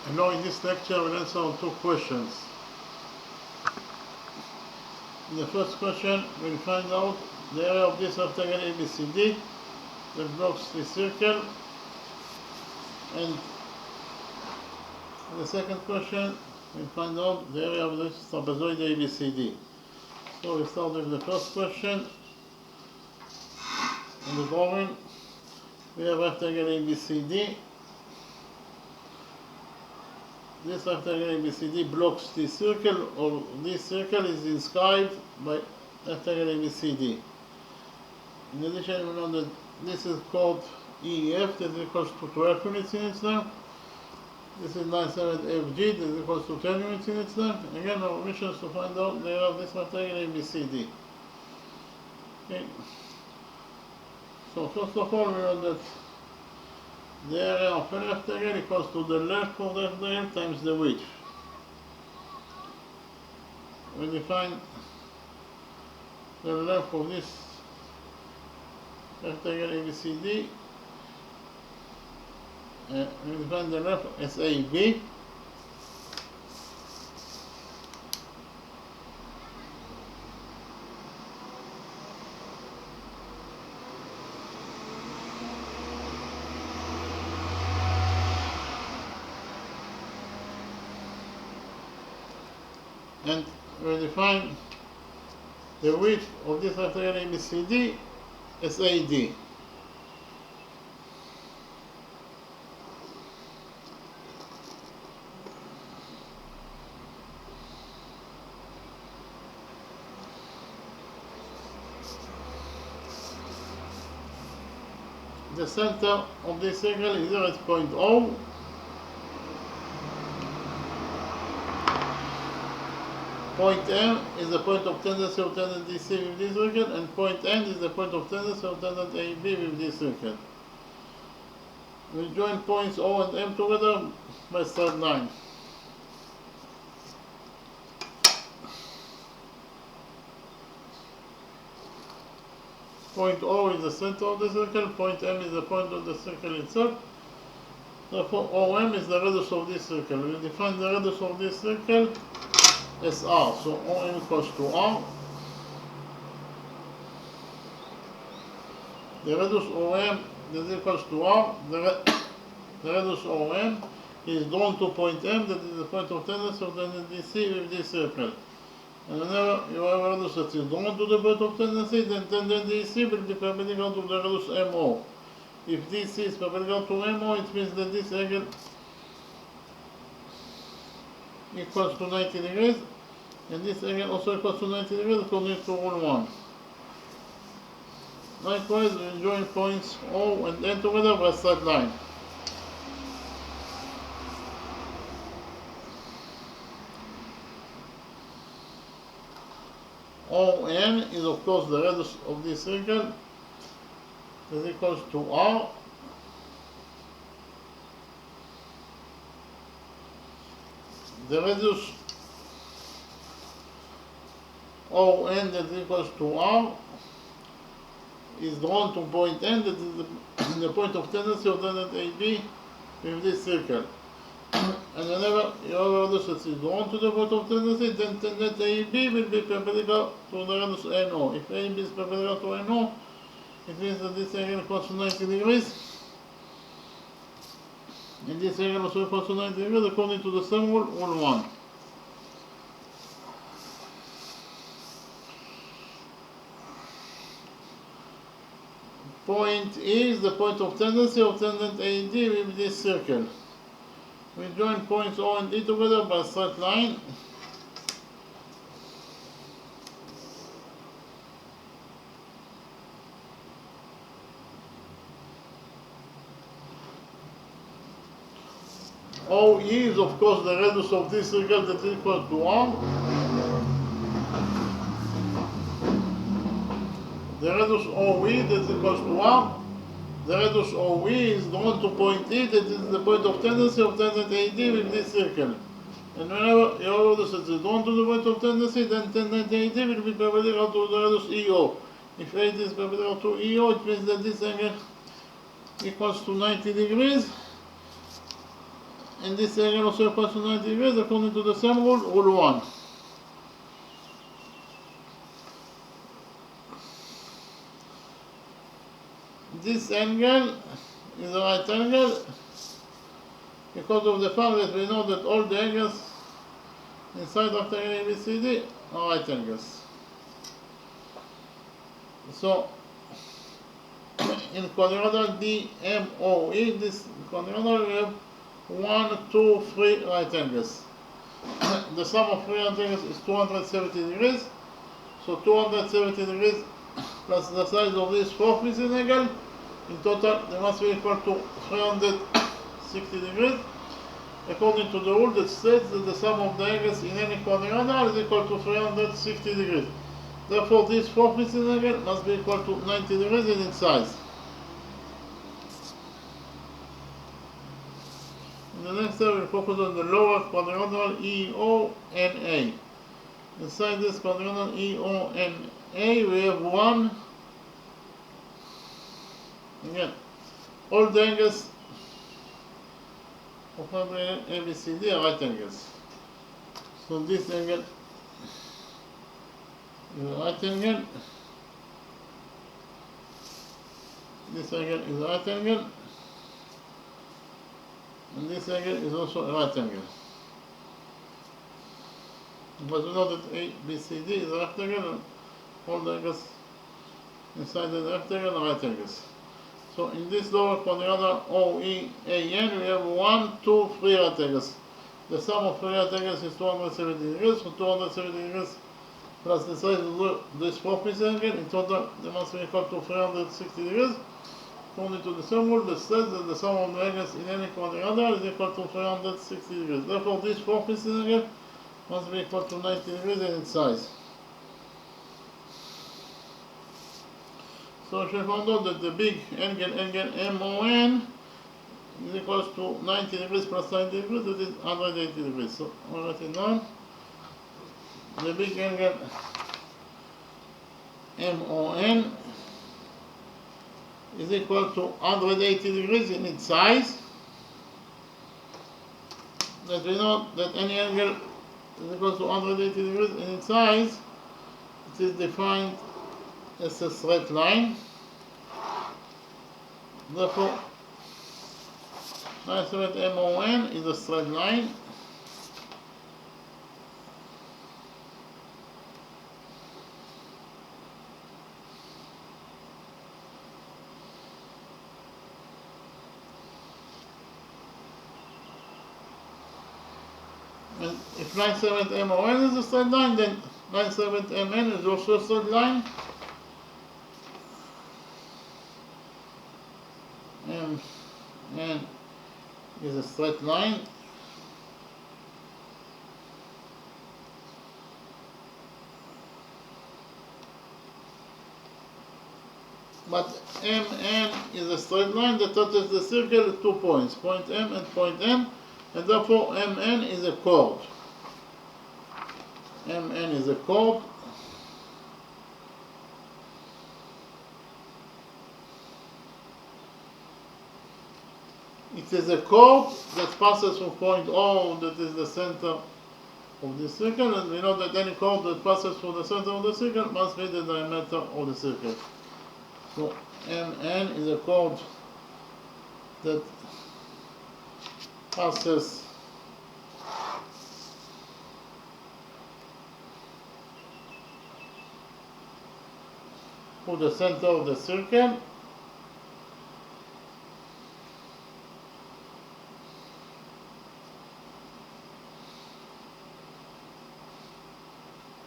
And now in this lecture we'll answer two questions. In the first question we'll find out the area of this rectangle ABCD that blocks the circle, and in the second question we'll find out the area of this trapezoid ABCD. So we start with the first question. In the drawing we have rectangle ABCD. This rectangle ABCD blocks the circle, or this circle is inscribed by rectangle ABCD. In addition, we know that this is called EF, that is equals to 12 units in its length. This is 97FG, that is equals to 10 units in its length. Again, our mission is to find out the area of this rectangle ABCD. Okay. So first of all, we know that the area of a rectangle equals to the length of the rectangle times the width. We define the length of this rectangle ABCD. We define the length as AB. And we define the width of this rectangle ABCD as AD. The center of this circle is here at point O. Point M is the point of tendency of tangent DC with this circle, and point N is the point of tendency of tangent AB with this circle. We join points O and M together by straight line. Point O is the center of the circle, point M is the point of the circle itself. Therefore, OM is the radius of this circle. We define the radius of this circle as R. So OM equals to R. The radius OM is equals to R. The radius OM is drawn to point M, that is the point of tendency of tangent DC with this circle. And whenever you have a radius that is drawn to the point of tendency, then tangent DC will be perpendicular to the radius MO. If DC is perpendicular to MO, it means that this angle equals to 90 degrees, and this angle also equals to 90 degrees according to rule 1. Likewise, we join points O and N together by straight line. ON is of course the radius of this circle, is equals to R. The radius ON that is equals to R is drawn to point N, that is the point of tendency of tangent AB with this circle. And whenever you have a radius that is drawn to the point of tendency, then tangent AB will be perpendicular to the radius NO. If AB is perpendicular to NO, it means that this angle equals to 90 degrees. And this angle also equals to 90 degrees according to the same rule, rule 1. Point E is the point of tendency of tangent AD with this circle. We join points O and D together by straight line. OE is of course the radius of this circle that is equal to R. The radius OE that is equals to R. The radius OE is drawn to point E, that is the point of tendency of tangent AD with this circle. And whenever your radius is drawn to the point of tendency, then tangent AD will be perpendicular to the radius EO. If AD is perpendicular to EO, it means that this angle equals to 90 degrees. And this angle also equals to 90 degrees according to the same rule, rule 1. This angle is a right angle because of the fact that we know that all the angles inside rectangle ABCD are right angles. So in quadrilateral DMOE, this quadrilateral we have 1, 2, 3 right angles. The sum of 3 right angles is 270 degrees. So 270 degrees plus the size of this 4 facing angle, in total they must be equal to 360 degrees, according to the rule that states that the sum of the angles in any quadrilateral is equal to 360 degrees. Therefore, this 4 facing angle must be equal to 90 degrees in its size. In the next step, we'll focus on the lower quadrilateral EONA. Inside this quadrilateral EONA, we have one. Again, all the angles of ABCD are right angles. So this angle is a right angle. This angle is a right angle. And this angle is also a right angle. But we know that ABCD is a rectangle and all the angles inside the rectangle are right angles. So in this lower quadrilateral OEAN we have 1, 2, 3 right angles. The sum of 3 right angles is 270 degrees. So 270 degrees plus the size of this 4 piece angle, in total they must be equal to 360 degrees. According to the same rule that says that the sum of the angles in any quadrilateral is equal to 360 degrees. Therefore this 4 piece angle must be equal to 90 degrees in its size. So if we found out that the big angle MON is equals to 90 degrees plus 90 degrees, that is 180 degrees. So I'll write it down. The big angle MON is equal to 180 degrees in its size. That we know that any angle is equal to 180 degrees in its size. It is defined as a straight line. Therefore, isolate MON is a straight line. And if line segment MON is a straight line, then line segment MN is also a straight line. MN is a straight line. But MN is a straight line that touches the circle at 2 points, point M and point N, and therefore MN is a chord. MN is a chord. It is a chord that passes from point O, that is the center of the circle, and we know that any chord that passes through the center of the circle must be the diameter of the circle. So MN is a chord that passes through the center of the circle.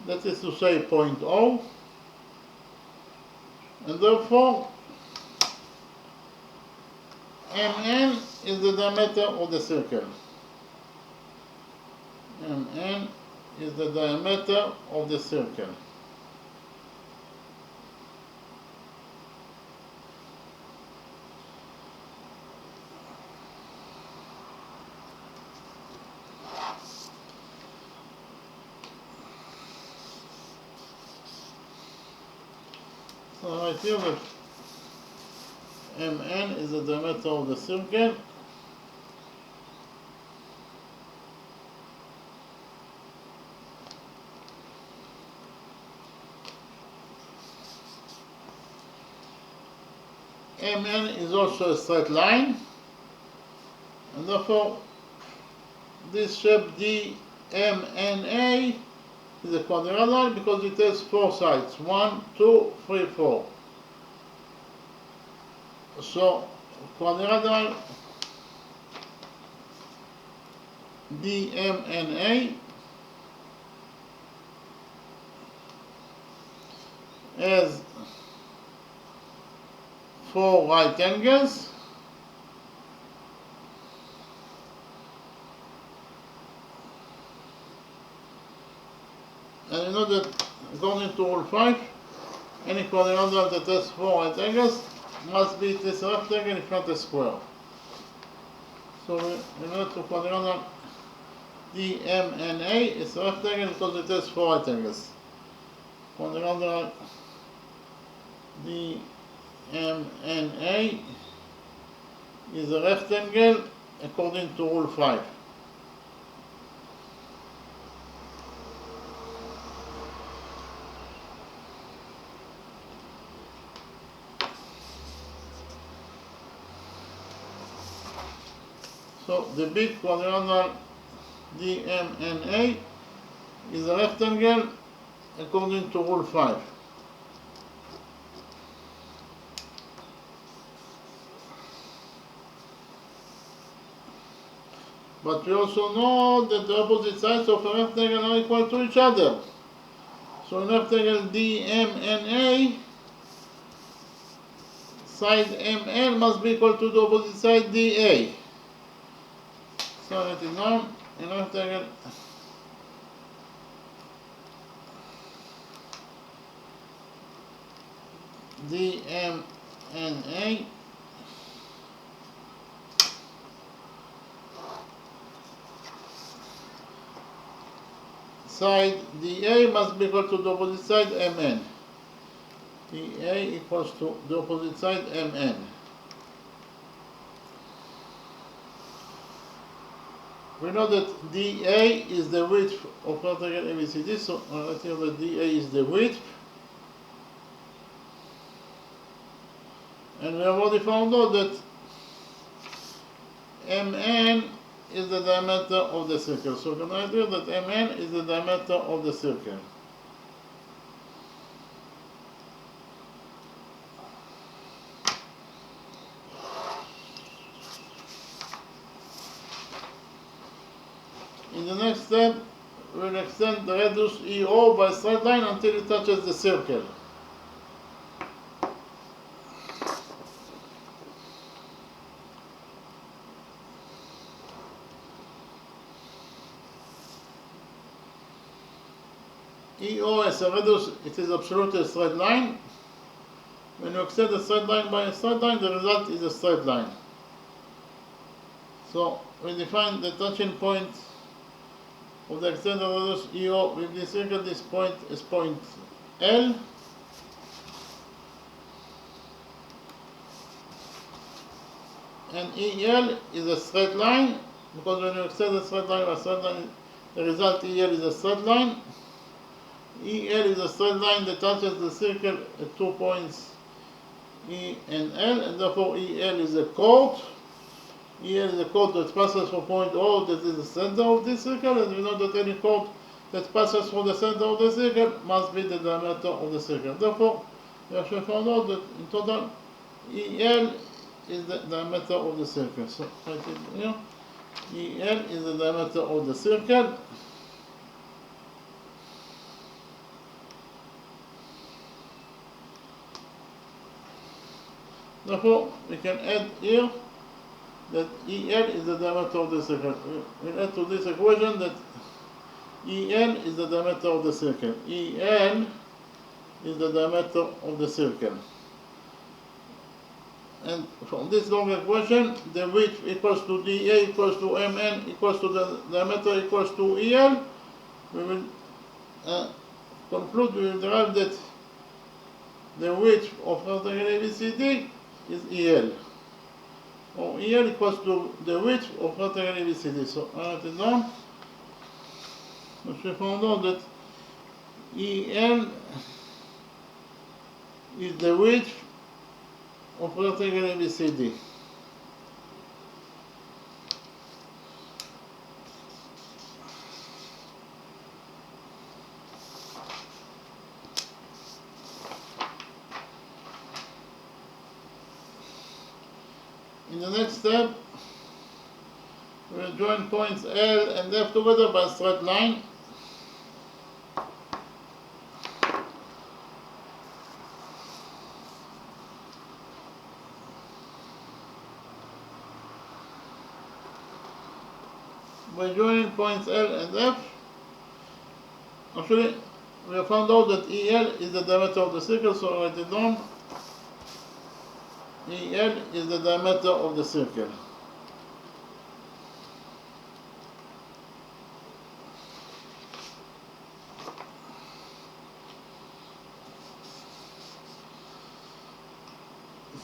That is to say point O, and therefore MN is the diameter of the circle. MN is the diameter of the circle. So I feel that MN is the diameter of the circle. MN is also a straight line, and therefore this shape DMNA is a quadrilateral because it has 4 sides. 1, 2, 3, 4. So quadrilateral DMNA has 4 right angles, and you know that according to rule 5, any quadrilateral that has 4 right angles must be this rectangle if not a square. So we know to quadrilateral DMNA is a rectangle because it has 4 right angles. Quadrilateral DMNA is a rectangle according to rule 5. So the big quadrilateral DMNA is a rectangle according to rule 5. But we also know that the opposite sides of a rectangle are equal to each other. So in rectangle DMNA, side MN must be equal to the opposite side DA. So it is known in rectangle DMNA, side DA must be equal to the opposite side MN. DA equals to the opposite side MN. We know that DA is the width of rectangle ABCD, so I think that DA is the width. And we have already found out that MN is the diameter of the circle. So we can write here that MN is the diameter of the circle. In the next step, we will extend the radius EO by straight line until it touches the circle. EO as a radius, it is absolutely a straight line. When you extend a straight line by a straight line, the result is a straight line. So we define the touching point of the extended radius EO with this circle. This point is point L. And EL is a straight line, because when you extend a straight line by a straight line, the result EL is a straight line. EL is a straight line that touches the circle at 2 points E and L, and therefore EL is a chord. EL is a chord that passes from point O, that is the center of this circle, and we know that any chord that passes from the center of the circle must be the diameter of the circle. Therefore, we have found out that in total EL is the diameter of the circle. So write it here. EL is the diameter of the circle. Therefore, we can add here that EL is the diameter of the circle. We add to this equation that EL is the diameter of the circle. EL is the diameter of the circle. And from this long equation, the width equals to DA equals to MN equals to the diameter equals to EL. We will conclude, we will derive that the width of rectangle ABCD is EL. Or EL equals to the width of rectangle ABCD. So I write it down. So we found out that EL is the width of rectangle ABCD. In the next step, we will join points L and F together by a straight line. By joining points L and F, actually, we have found out that EL is the diameter of the circle, so I write it down. EL is the diameter of the circle.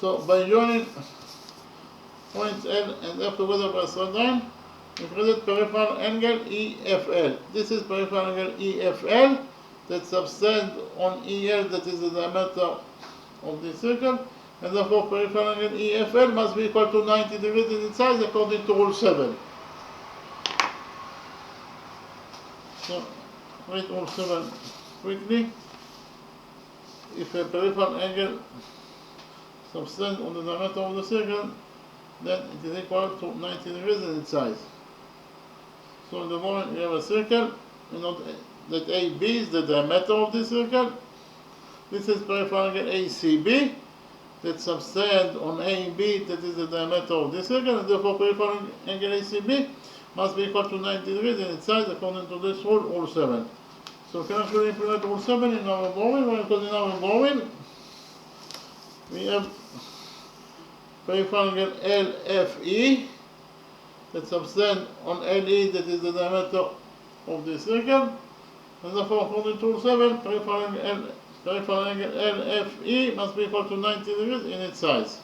So by joining points L and F together by a straight line, we create peripheral angle EFL. This is peripheral angle EFL that subtends on EL, that is the diameter of the circle, and therefore peripheral angle EFL must be equal to 90 degrees in its size according to rule 7. So write rule 7 quickly. If a peripheral angle subtends on the diameter of the circle, then it is equal to 90 degrees in its size. So in the moment we have a circle, we know that AB is the diameter of the circle. This is peripheral angle ACB that subtends on AB, that is the diameter of the circle, and therefore peripheral angle ACB must be equal to 90 degrees in its size according to this rule, rule 7. So we can actually implement rule 7 in our drawing, because in our drawing we have peripheral angle LFE that subtends on LE, that is the diameter of the circle, and therefore according to rule 7, peripheral angle LFE must be equal to 90 degrees in its size.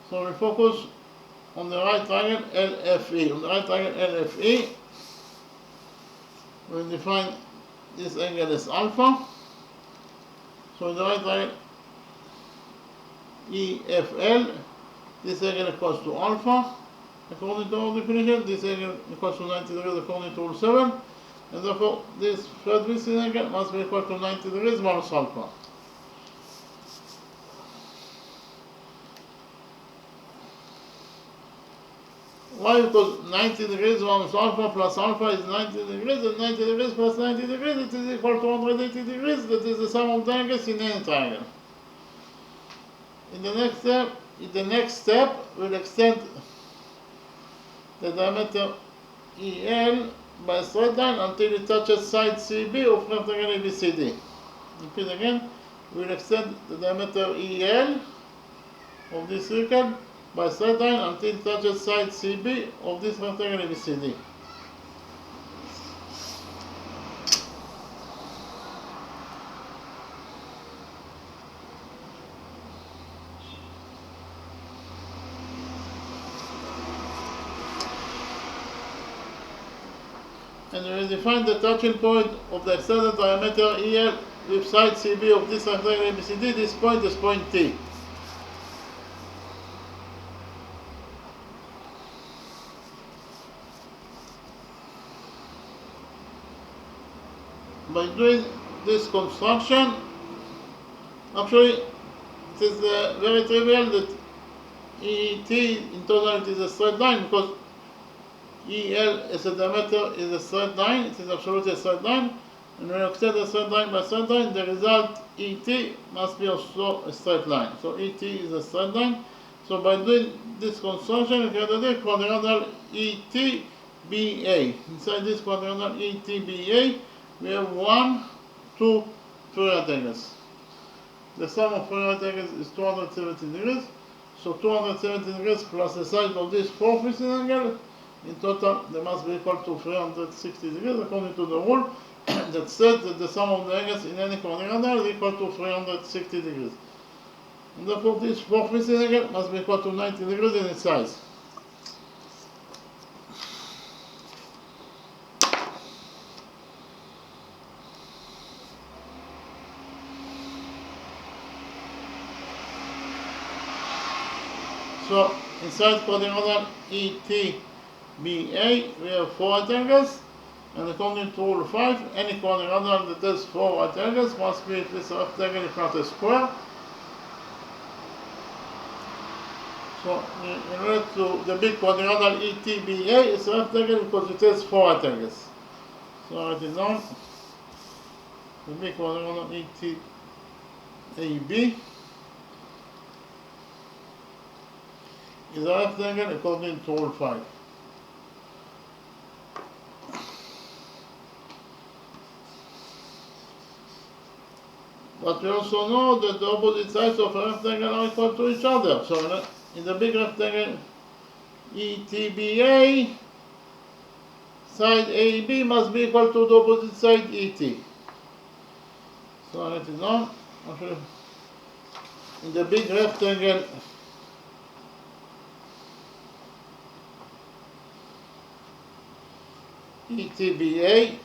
So we focus on the right triangle LFE. On the right triangle LFE, we define this angle as alpha. So in the right triangle EFL, this angle equals to alpha according to our definition. This angle equals to 90 degrees according to rule 7, and therefore this third missing angle must be equal to 90 degrees minus alpha. Why? Because 90 degrees minus alpha plus alpha is 90 degrees, and 90 degrees plus 90 degrees, it is equal to 180 degrees. That is the sum of the angles in any triangle. In the next step, we'll extend the diameter EL by a straight line until it touches side CB of rectangle ABCD. Repeat again, we'll extend the diameter EL of this circle by a straight line until it touches side CB of this rectangle ABCD. And we will define the touching point of the extended diameter EL with side CB of this rectangle ABCD. This point is point T. By doing this construction, actually it is very trivial that ET in total it is a straight line, because EL as a diameter is a straight line, it is absolutely a straight line, and when you extend a straight line by straight line, the result ET must be also a straight line. So ET is a straight line. So by doing this construction, we can do the quadrangle ETBA. Inside this quadrangle ETBA, we have 1, 2, 3 rectangles. The sum of 3 rectangles is 270 degrees. So 270 degrees plus the side of this fourth missing angle, in total they must be equal to 360 degrees according to the rule that says that the sum of the angles in any quadrangle is equal to 360 degrees. And therefore this fourth missing angle must be equal to 90 degrees in its size. So inside quadrilateral ETBA, we have 4 right angles, and according to rule 5, any quadrilateral that has 4 right angles must be at least a rectangle if not a square. So in order to the big quadrilateral ETBA is a rectangle because it has 4 right angles. So I write it down. The big quadrilateral ETAB is a rectangle according to rule 5. But we also know that the opposite sides of a rectangle are equal to each other. So in the big rectangle ETBA, side AB must be equal to the opposite side ET. So I write it down. Actually, in the big rectangle ETBA,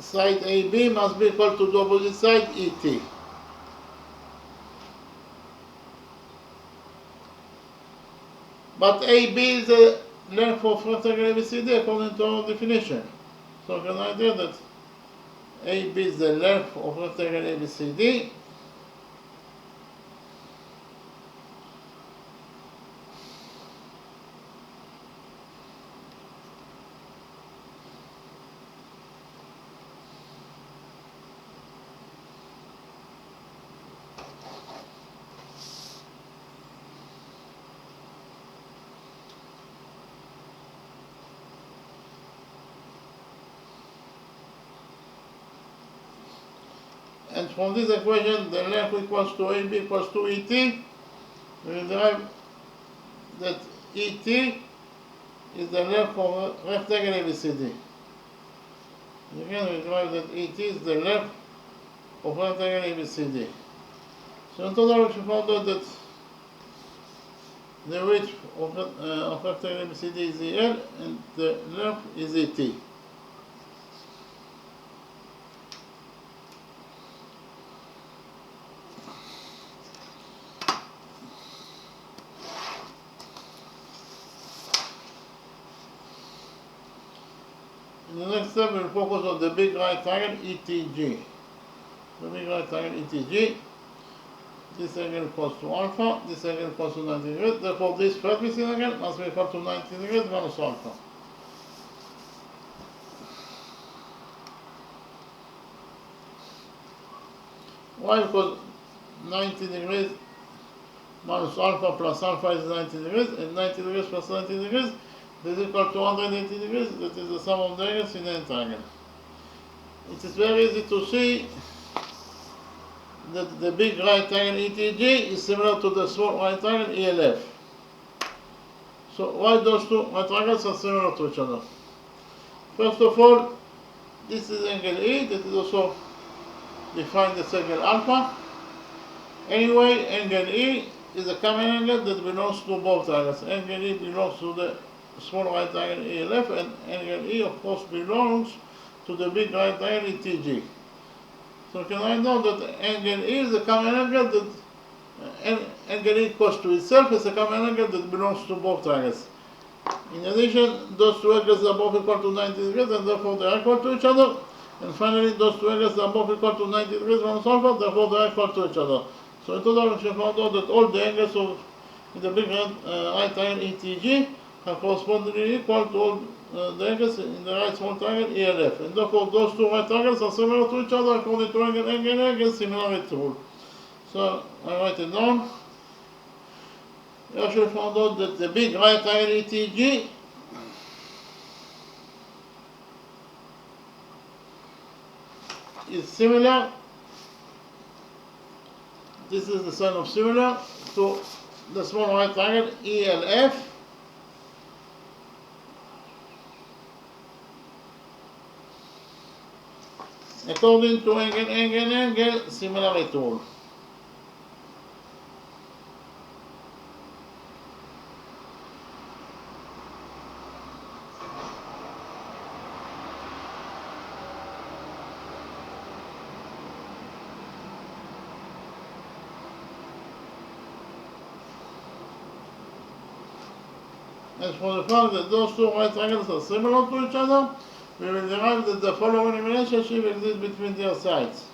side AB must be equal to the opposite side ET. But AB is the length of rectangle ABCD according to our definition. So can I do that AB is the length of rectangle ABCD, and from this equation the length equals to AB equals to ET. We derive that ET is the length of rectangle ABCD. Again, we derive that ET is the length of rectangle ABCD. So in total we found out that the width of rectangle ABCD is EL and the length is ET. In the next step, we'll focus on the big right triangle ETG. The big right triangle ETG. This angle equals to alpha, this angle equals to 90 degrees. Therefore, this third missing angle must be equal to 90 degrees minus alpha. Why? Because 90 degrees minus alpha plus alpha is 90 degrees, and 90 degrees plus 90 degrees is equal to 180 degrees. That is the sum of the angles in any triangle. It is very easy to see that the big right triangle ETG is similar to the small right triangle ELF. So why those two right triangles are similar to each other? First of all, this is angle E, that is also defined as angle alpha. Anyway, angle E is a common angle that belongs to both triangles. Angle E belongs to the small right triangle ELF, and angle E of course belongs to the big right triangle ETG. So can I know that angle E is a common angle that angle E equals to itself is a common angle that belongs to both triangles. In addition, those two angles are both equal to 90 degrees and therefore they are equal to each other. And finally, those two angles are both equal to 90 degrees minus alpha, therefore they are equal to each other. So in total, we have found out that all the angles of in the big right triangle ETG are correspondingly equal to all the angles in the right small triangle ELF. And therefore, those two right triangles are similar to each other according to angle similarity rule. So I write it down. We actually found out that the big right triangle ETG is similar. This is the sign of similar to the small right triangle ELF. According to angle similarity rule. And for the fact that those two right triangles are similar to each other, we will derive that the following relationship exists between their sides.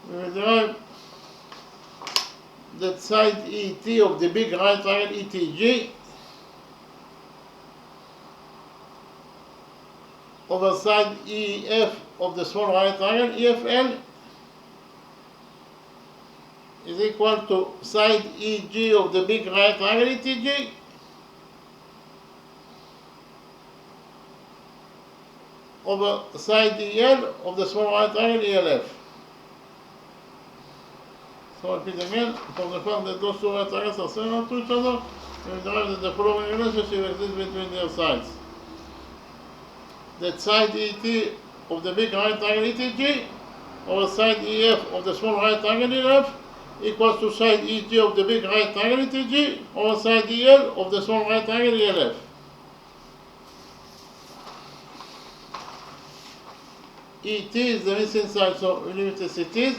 We will derive that side ET of the big right triangle ETG over side EF of the small right triangle EFL is equal to side EG of the big right triangle ETG over side EL of the small right triangle ELF. So I repeat again, from the fact that those two right triangles are similar to each other, we derive that the following relationship exists between their sides. That side ET of the big right triangle ETG over side EF of the small right triangle EF equals to side EG of the big right triangle ETG over side EL of the small right triangle ELF. ET is the missing side, so we leave it as it is.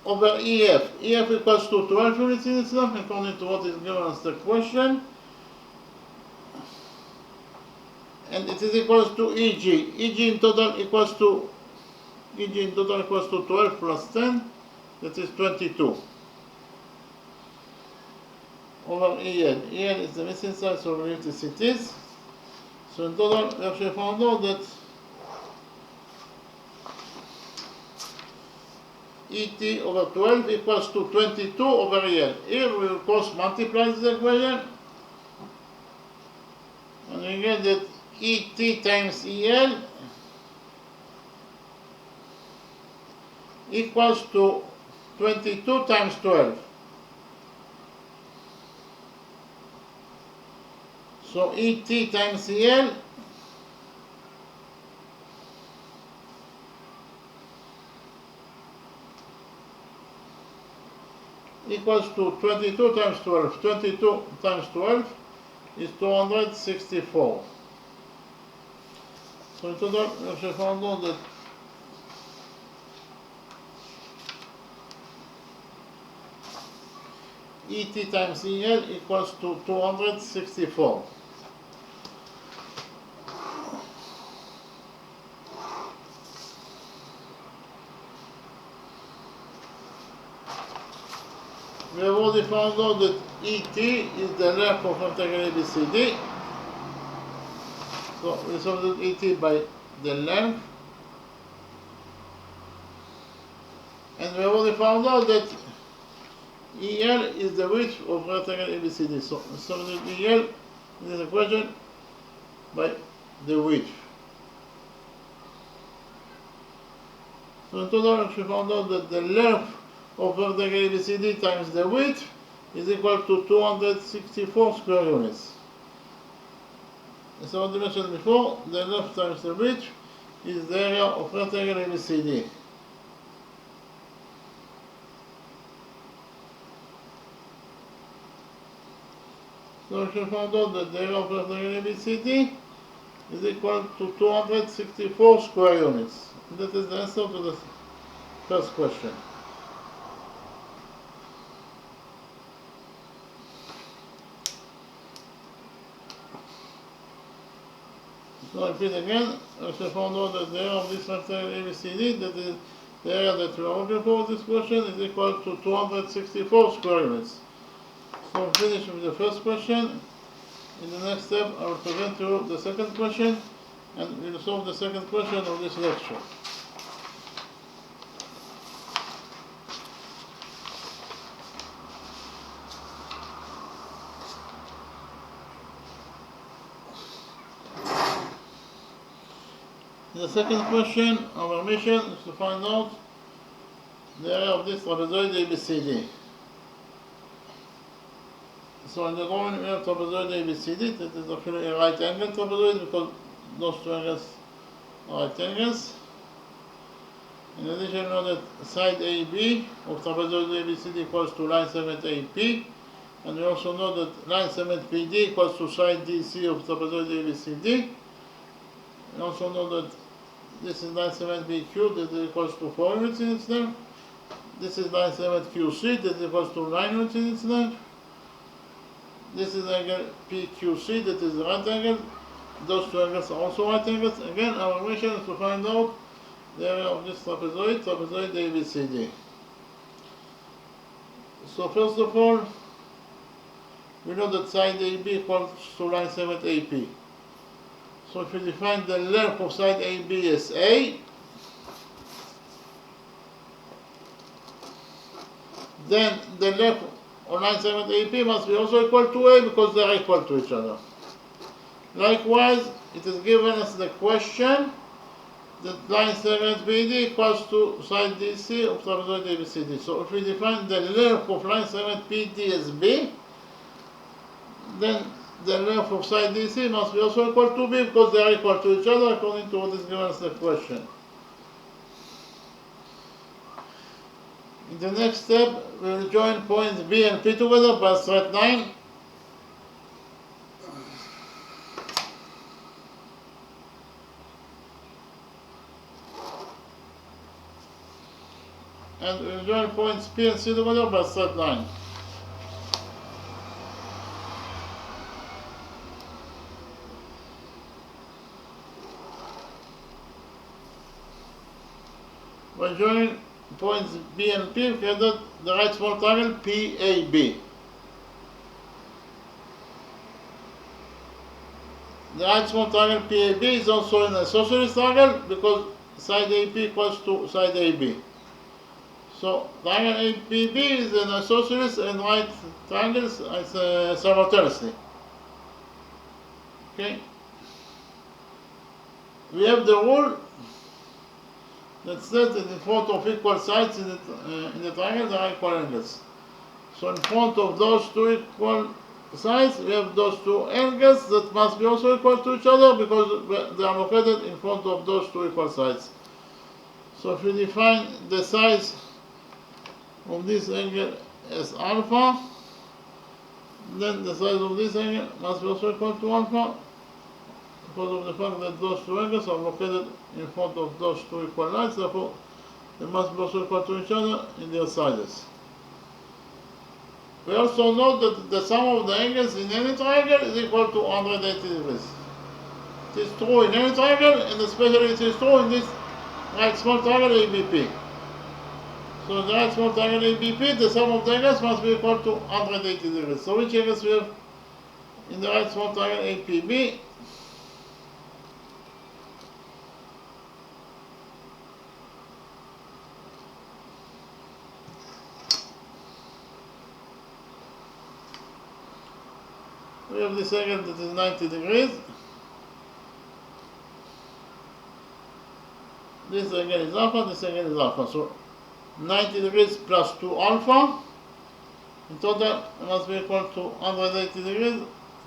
Over EF. EF equals to 12 units in itself, according to what is given as the question. And it is equals to EG. EG in total equals to 12 plus 10, that is 22. Over EL. EL is the missing side, so we leave it as it is. So in total, we actually found out that ET over 12 equals to 22 over EL. Here we will cross multiply this equation, and we get that ET times EL equals to 22 times 12. So ET times EL equals to 22 times 12. 22 times 12 is 264. So in total, we have found out that ET times EL equals to 264. We have already found out that ET is the length of rectangle ABCD. So we substitute ET by the length. And we have already found out that EL is the width of rectangle ABCD. So we substitute EL in this equation by the width. So in total, we found out that the length of rectangle ABCD times the width is equal to 264 square units. As I mentioned before, the length times the width is the area of rectangle ABCD. So we found out that the area of rectangle ABCD is equal to 264 square units. And that is the answer to the first question. So I repeat again, we found out that the area of this rectangle ABCD, that is the area that we are looking for this question, is equal to 264 square units. So we finish with the first question. In the next step, I will present you the second question, and we will solve the second question of this lecture. The second question, our mission is to find out the area of this trapezoid ABCD. So in the drawing we have trapezoid ABCD, that is actually a right angle trapezoid because those two angles are right angles. In addition, we know that side AB of trapezoid ABCD equals to line segment AP, and we also know that line segment PD equals to side DC of trapezoid ABCD. We also know that This is 97BQ, that is equals to 4 units in its length. This is 97QC, that is equals to 9 units in its length. This is angle PQC, that is right angle. Those two angles are also right angles. Again, our mission is to find out the area of this trapezoid ABCD. So first of all, we know that side AB equals to line segment AP. So if we define the length of side AB as A, then the length of line segment AP must be also equal to A because they are equal to each other. Likewise, it is given us the question that line segment BD equals to side DC of trapezoid ABCD. So if we define the length of line segment PD as B, then the length of side DC must be also equal to B because they are equal to each other according to what is given us the question. In the next step, we will join points B and P together by a straight line. And we will join points P and C together by a straight line. By joining points B and P, we get the right small triangle PAB. The right small triangle PAB is also an isosceles triangle because side AP equals to side AB. So triangle APB is an isosceles and right triangles simultaneously. Okay. We have the rule that says that in front of equal sides in the triangle there are equal angles. So in front of those two equal sides we have those two angles that must be also equal to each other because they are located in front of those two equal sides. So if we define the size of this angle as alpha, then the size of this angle must be also equal to alpha because of the fact that those two angles are located in front of those two equal lines, therefore they must be also equal to each other in their sizes. We also know that the sum of the angles in any triangle is equal to 180 degrees. It is true in any triangle, and especially it is true in this right small triangle ABP. So in the right small triangle ABP, the sum of the angles must be equal to 180 degrees. So which angles we have in the right small triangle APB? We have this angle that is 90 degrees. This angle is alpha, this angle is alpha. So 90 degrees plus 2 alpha. In total, it must be equal to 180 degrees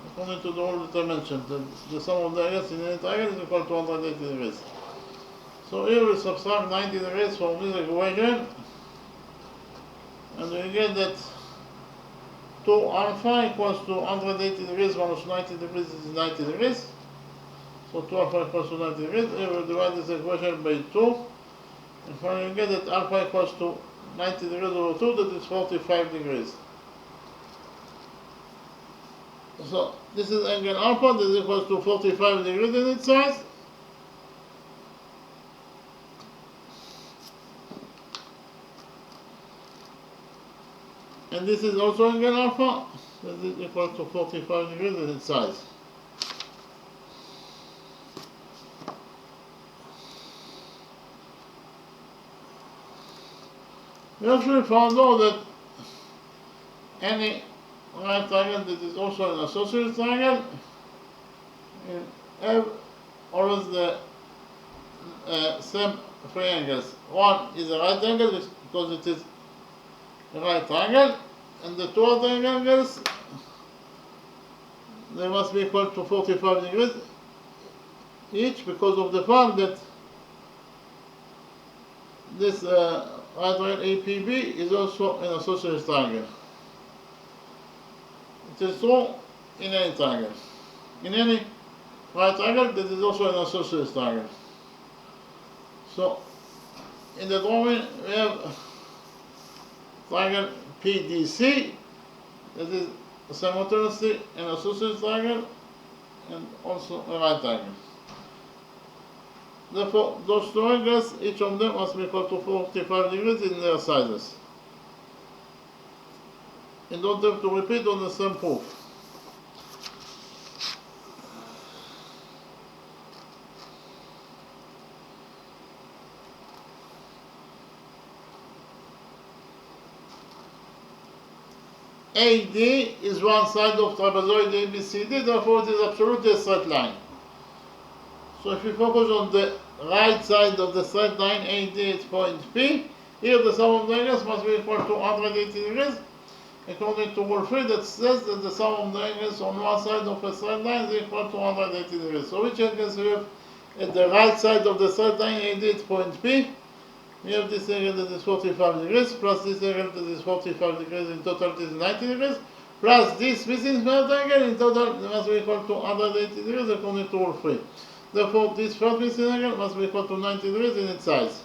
according to the rule that I mentioned. The sum of the angles in any triangle is equal to 180 degrees. So here we subtract 90 degrees from this equation, and we get that 2 alpha equals to 180 degrees minus 90 degrees is 90 degrees. So 2 alpha equals to 90 degrees. Here we divide this equation by 2. And finally we get that alpha equals to 90 degrees over 2, that is 45 degrees. So this is angle alpha, that is equals to 45 degrees in its size. And this is also angle alpha, that is equal to 45 degrees in its size. We actually found out that any right triangle that is also an isosceles triangle have always the same three angles. One is a right angle because it is a right triangle, and the two other angles, they must be equal to 45 degrees each because of the fact that this right triangle APB is also an isosceles triangle. It is true in any triangle. In any right triangle, that is also an isosceles triangle. So in the drawing we have triangle PDC, that is simultaneously an isosceles triangle and also a right triangle. Therefore, those two angles, each of them must be equal to 45 degrees in their sizes. And don't have to repeat on the same proof. AD is one side of trapezoid ABCD, therefore it is absolutely a straight line. So if we focus on the right side of the straight line AD at point P, here the sum of the angles must be equal to 180 degrees, according to rule 3 that says that the sum of the angles on one side of a straight line is equal to 180 degrees. So which angles we have at the right side of the straight line AD at point P? We have this angle that is 45 degrees, plus this angle that is 45 degrees, in total it is 90 degrees, plus this missing third angle, in total it must be equal to 180 degrees according to rule 3. Therefore, this third missing angle must be equal to 90 degrees in its size.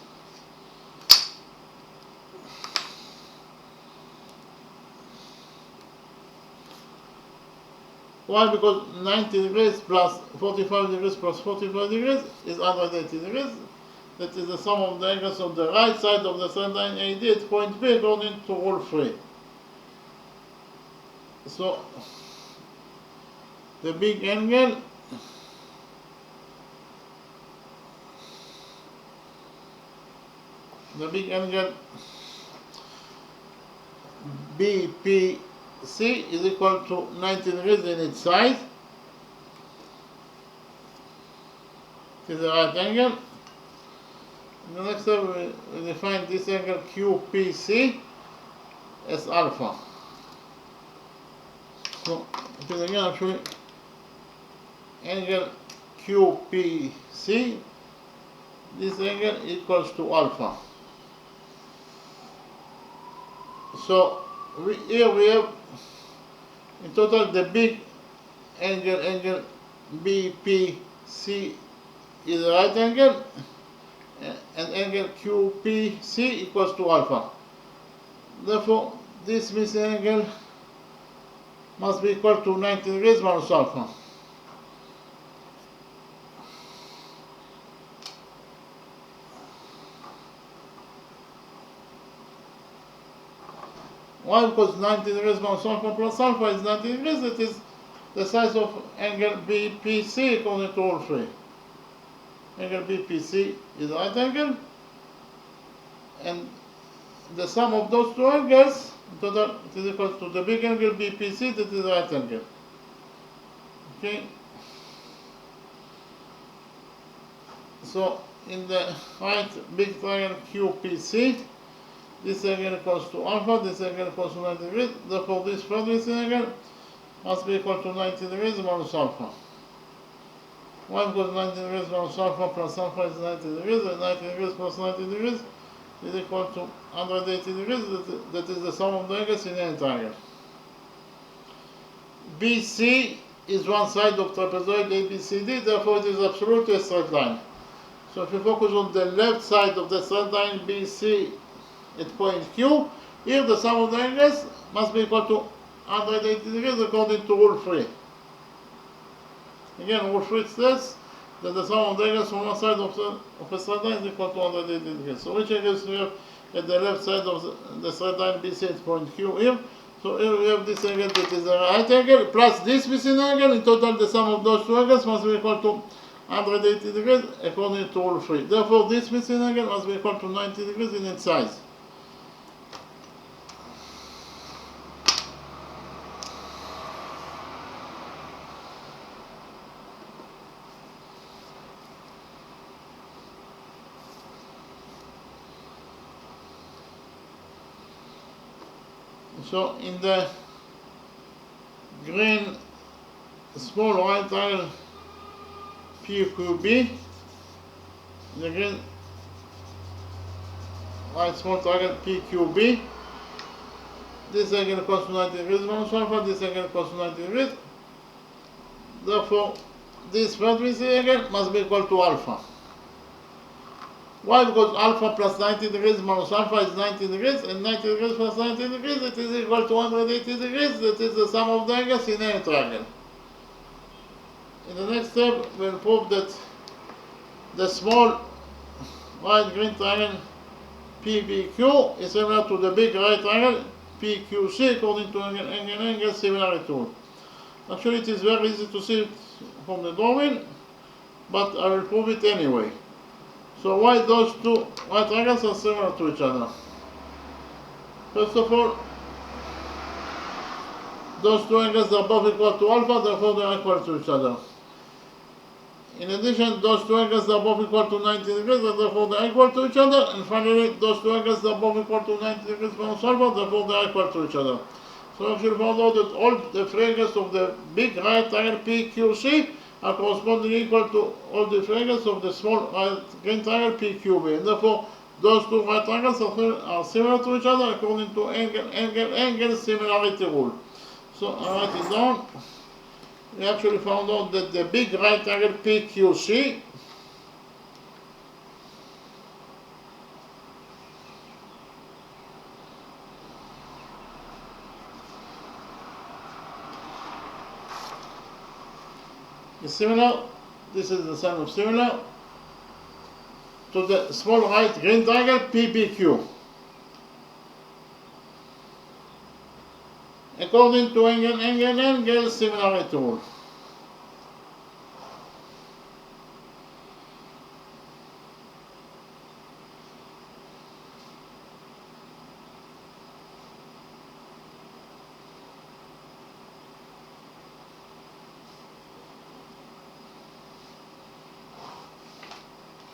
Why? Because 90 degrees plus 45 degrees plus 45 degrees is 180 degrees. That is the sum of the angles on the right side of the straight line AD at point P according to rule 3. So, the big angle BPC is equal to 90 degrees in its size. It is the right angle. In the next step, we define this angle QPC as alpha. So, it is again actually angle QPC, this angle equals to alpha. So, here we have in total the big angle BPC is a right angle, and angle QPC equals to alpha. Therefore, this missing angle must be equal to 90 degrees minus alpha. Why? Because 90 degrees minus alpha plus alpha is 90 degrees. That is the size of angle BPC according to rule 3. Angle BPC is a right angle, and the sum of those two angles, in total, it is equal to the big angle BPC, that is a right angle. Okay? So, in the right big triangle QPC, this angle equals to alpha, this angle equals to 90 degrees, therefore this third missing angle must be equal to 90 degrees minus alpha. Why? Because 90 degrees minus alpha plus alpha is 90 degrees, and 90 degrees plus 90 degrees is equal to 180 degrees, that is the sum of the angles in any triangle. BC is one side of trapezoid ABCD, therefore it is absolutely a straight line. So if you focus on the left side of the straight line BC at point Q, here the sum of the angles must be equal to 180 degrees according to rule 3. Again, rule 3 says that the sum of the angles on one side of a straight line is equal to 180 degrees. So which angles we have at the left side of the straight line BC at point Q here? So here we have this angle that is a right angle plus this missing angle. In total, the sum of those two angles must be equal to 180 degrees according to rule 3. Therefore, this missing angle must be equal to 90 degrees in its size. So in the green small right triangle PQB, the green right small triangle PQB, this angle equals to 90 degrees minus alpha, this angle equals to 90 degrees. Therefore, this third missing angle must be equal to alpha. Why? Because alpha plus 90 degrees minus alpha is 90 degrees, and 90 degrees plus 90 degrees, it is equal to 180 degrees. That is the sum of the angles in any triangle. In the next step, we'll prove that the small right green triangle PBQ is similar to the big right triangle PQC according to angle similarity rule. Actually, it is very easy to see it from the drawing, but I will prove it anyway. So why those two right triangles are similar to each other? First of all, those two angles are both equal to alpha, therefore they are equal to each other. In addition, those two angles are both equal to 90 degrees, and therefore they are equal to each other. And finally, those two angles are both equal to 90 degrees minus alpha, therefore they are equal to each other. So actually found out that all the three angles of the big right triangle PQC are correspondingly equal to all the three angles of the small right green triangle PQB. And therefore, those two right triangles are similar to each other according to angle similarity rule. So I write it down. We actually found out that the big right triangle PQC is similar, this is the sign of similar, to the small right green triangle PBQ. According to angle similarity rule.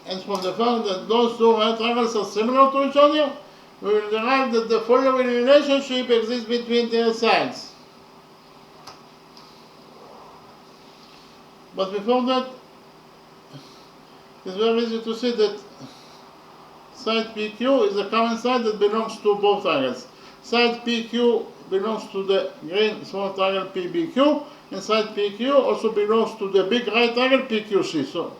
And from the fact that those two right triangles are similar to each other, we will derive that the following relationship exists between their sides. But before that, it's very easy to see that side PQ is a common side that belongs to both triangles. Side PQ belongs to the green small triangle PBQ, and side PQ also belongs to the big right triangle PQC. So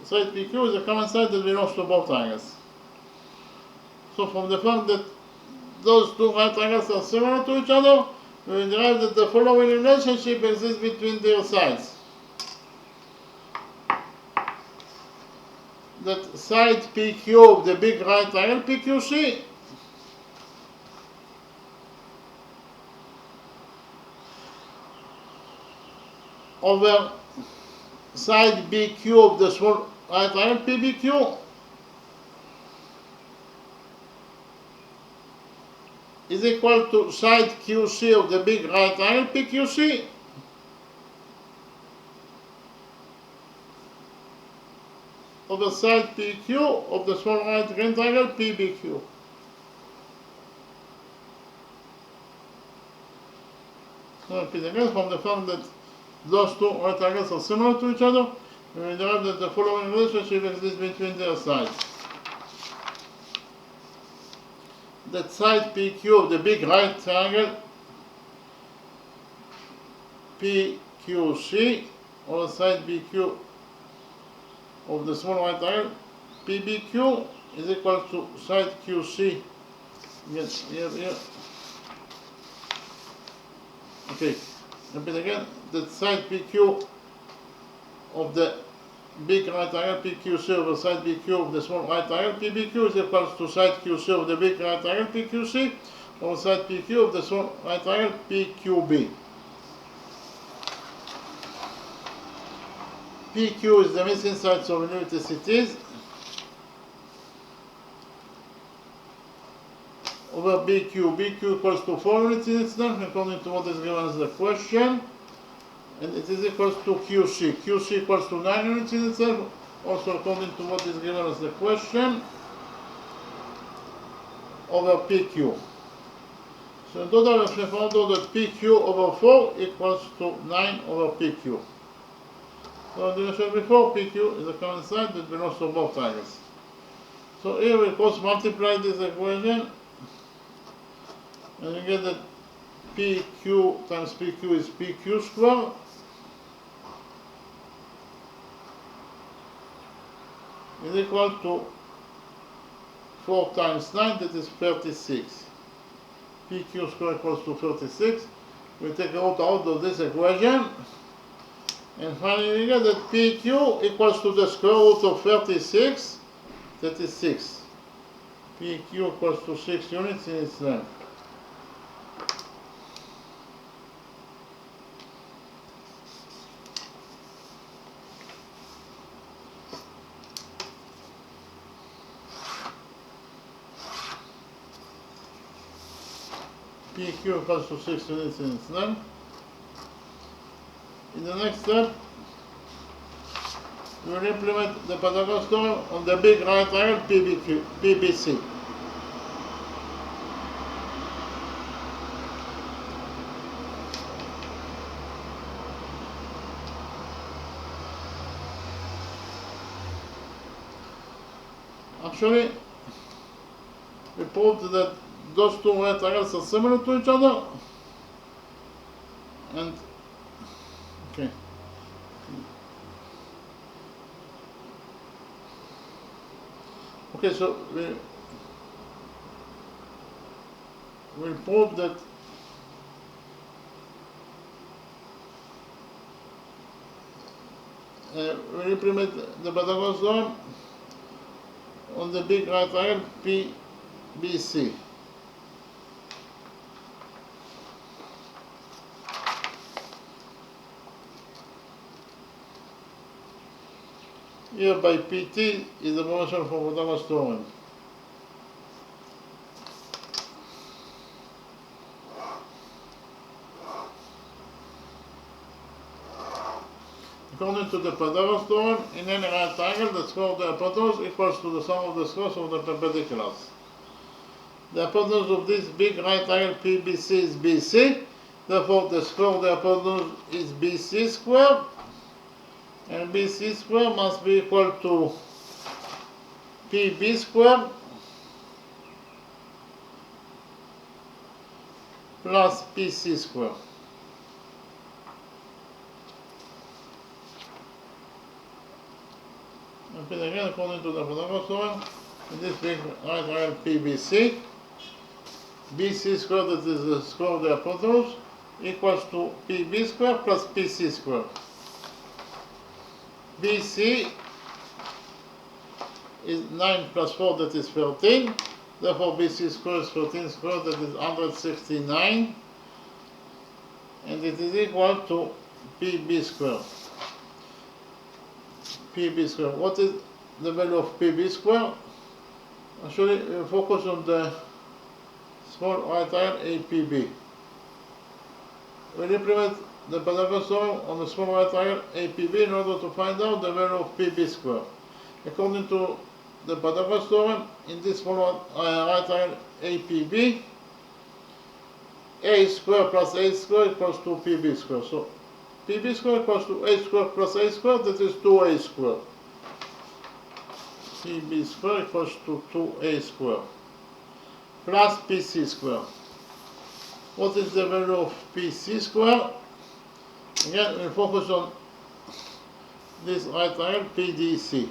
side PQ is a common side that belongs to both triangles. So from the fact that those two right triangles are similar to each other, we will derive that the following relationship exists between their sides. That side PQ of the big right triangle PQC over side BQ of the small right triangle PBQ is equal to side QC of the big right triangle PQC over side PQ of the small right green triangle PBQ. So repeat again, from the fact that those two right triangles are similar to each other, we will derive that the following relationship exists between their sides. That side PQ of the big right triangle PQC or side BQ of the small right triangle PBQ is equal to side QC. Yes, here. Okay, repeat again. That side PQ of the big right triangle PQC over side BQ of the small right triangle PBQ is equal to side QC of the big right triangle PQC over side PQ of the small right triangle PQB. PQ is the missing sides of unity cities over BQ. BQ equals to 4 units in itself according to what is given as the question, and it is equals to QC. QC equals to 9 units in itself, also according to what is given as the question, over PQ. So in total, we found out that PQ over 4 equals to 9 over PQ. So as I showed before, PQ is a common side that belongs to both triangles. So here we cross multiply this equation, and we get that PQ times PQ is PQ squared. is equal to 4 times 9, that is 36. PQ square equals to 36. We take a root out of this equation. And finally we get that PQ equals to the square root of 36, that is 6. PQ equals to 6 units in its length. PQ equals to 6 units in its length. In the next step, we will implement the Pythagoras theorem on the big right triangle PBC. Actually, we proved that those two right triangles are similar to each other, and okay. Okay, so we prove that we implement the Pythagoras theorem on the big right triangle PBC. Here by PT is the motion for Pythagoras theorem. According to the Pythagoras theorem, in any right triangle, the square of the hypotenuse equals to the sum of the squares of the perpendiculars. The hypotenuse of this big right triangle PBC is BC, therefore the square of the hypotenuse is BC squared, and BC squared must be equal to PB squared plus PC squared. Okay, again, according to the Pythagoras theorem, in this big right triangle PBC, BC squared, that is the square of the hypotenuse, equals to PB squared plus PC squared. BC is 9 plus 4, that is 13. Therefore, BC squared is 13 squared, that is 169. And it is equal to PB squared. PB squared. What is the value of PB squared? Actually, we focus on the small right triangle APB. We implement the Pythagoras theorem on the small right triangle APB in order to find out the value of PB squared. According to the Pythagoras theorem, in this small right triangle APB, A squared plus A squared equals to PB squared. So PB squared equals to A squared plus A squared, that is 2A squared. PB squared equals to 2A squared plus PC squared. What is the value of PC squared? Again, we focus on this right triangle PDC.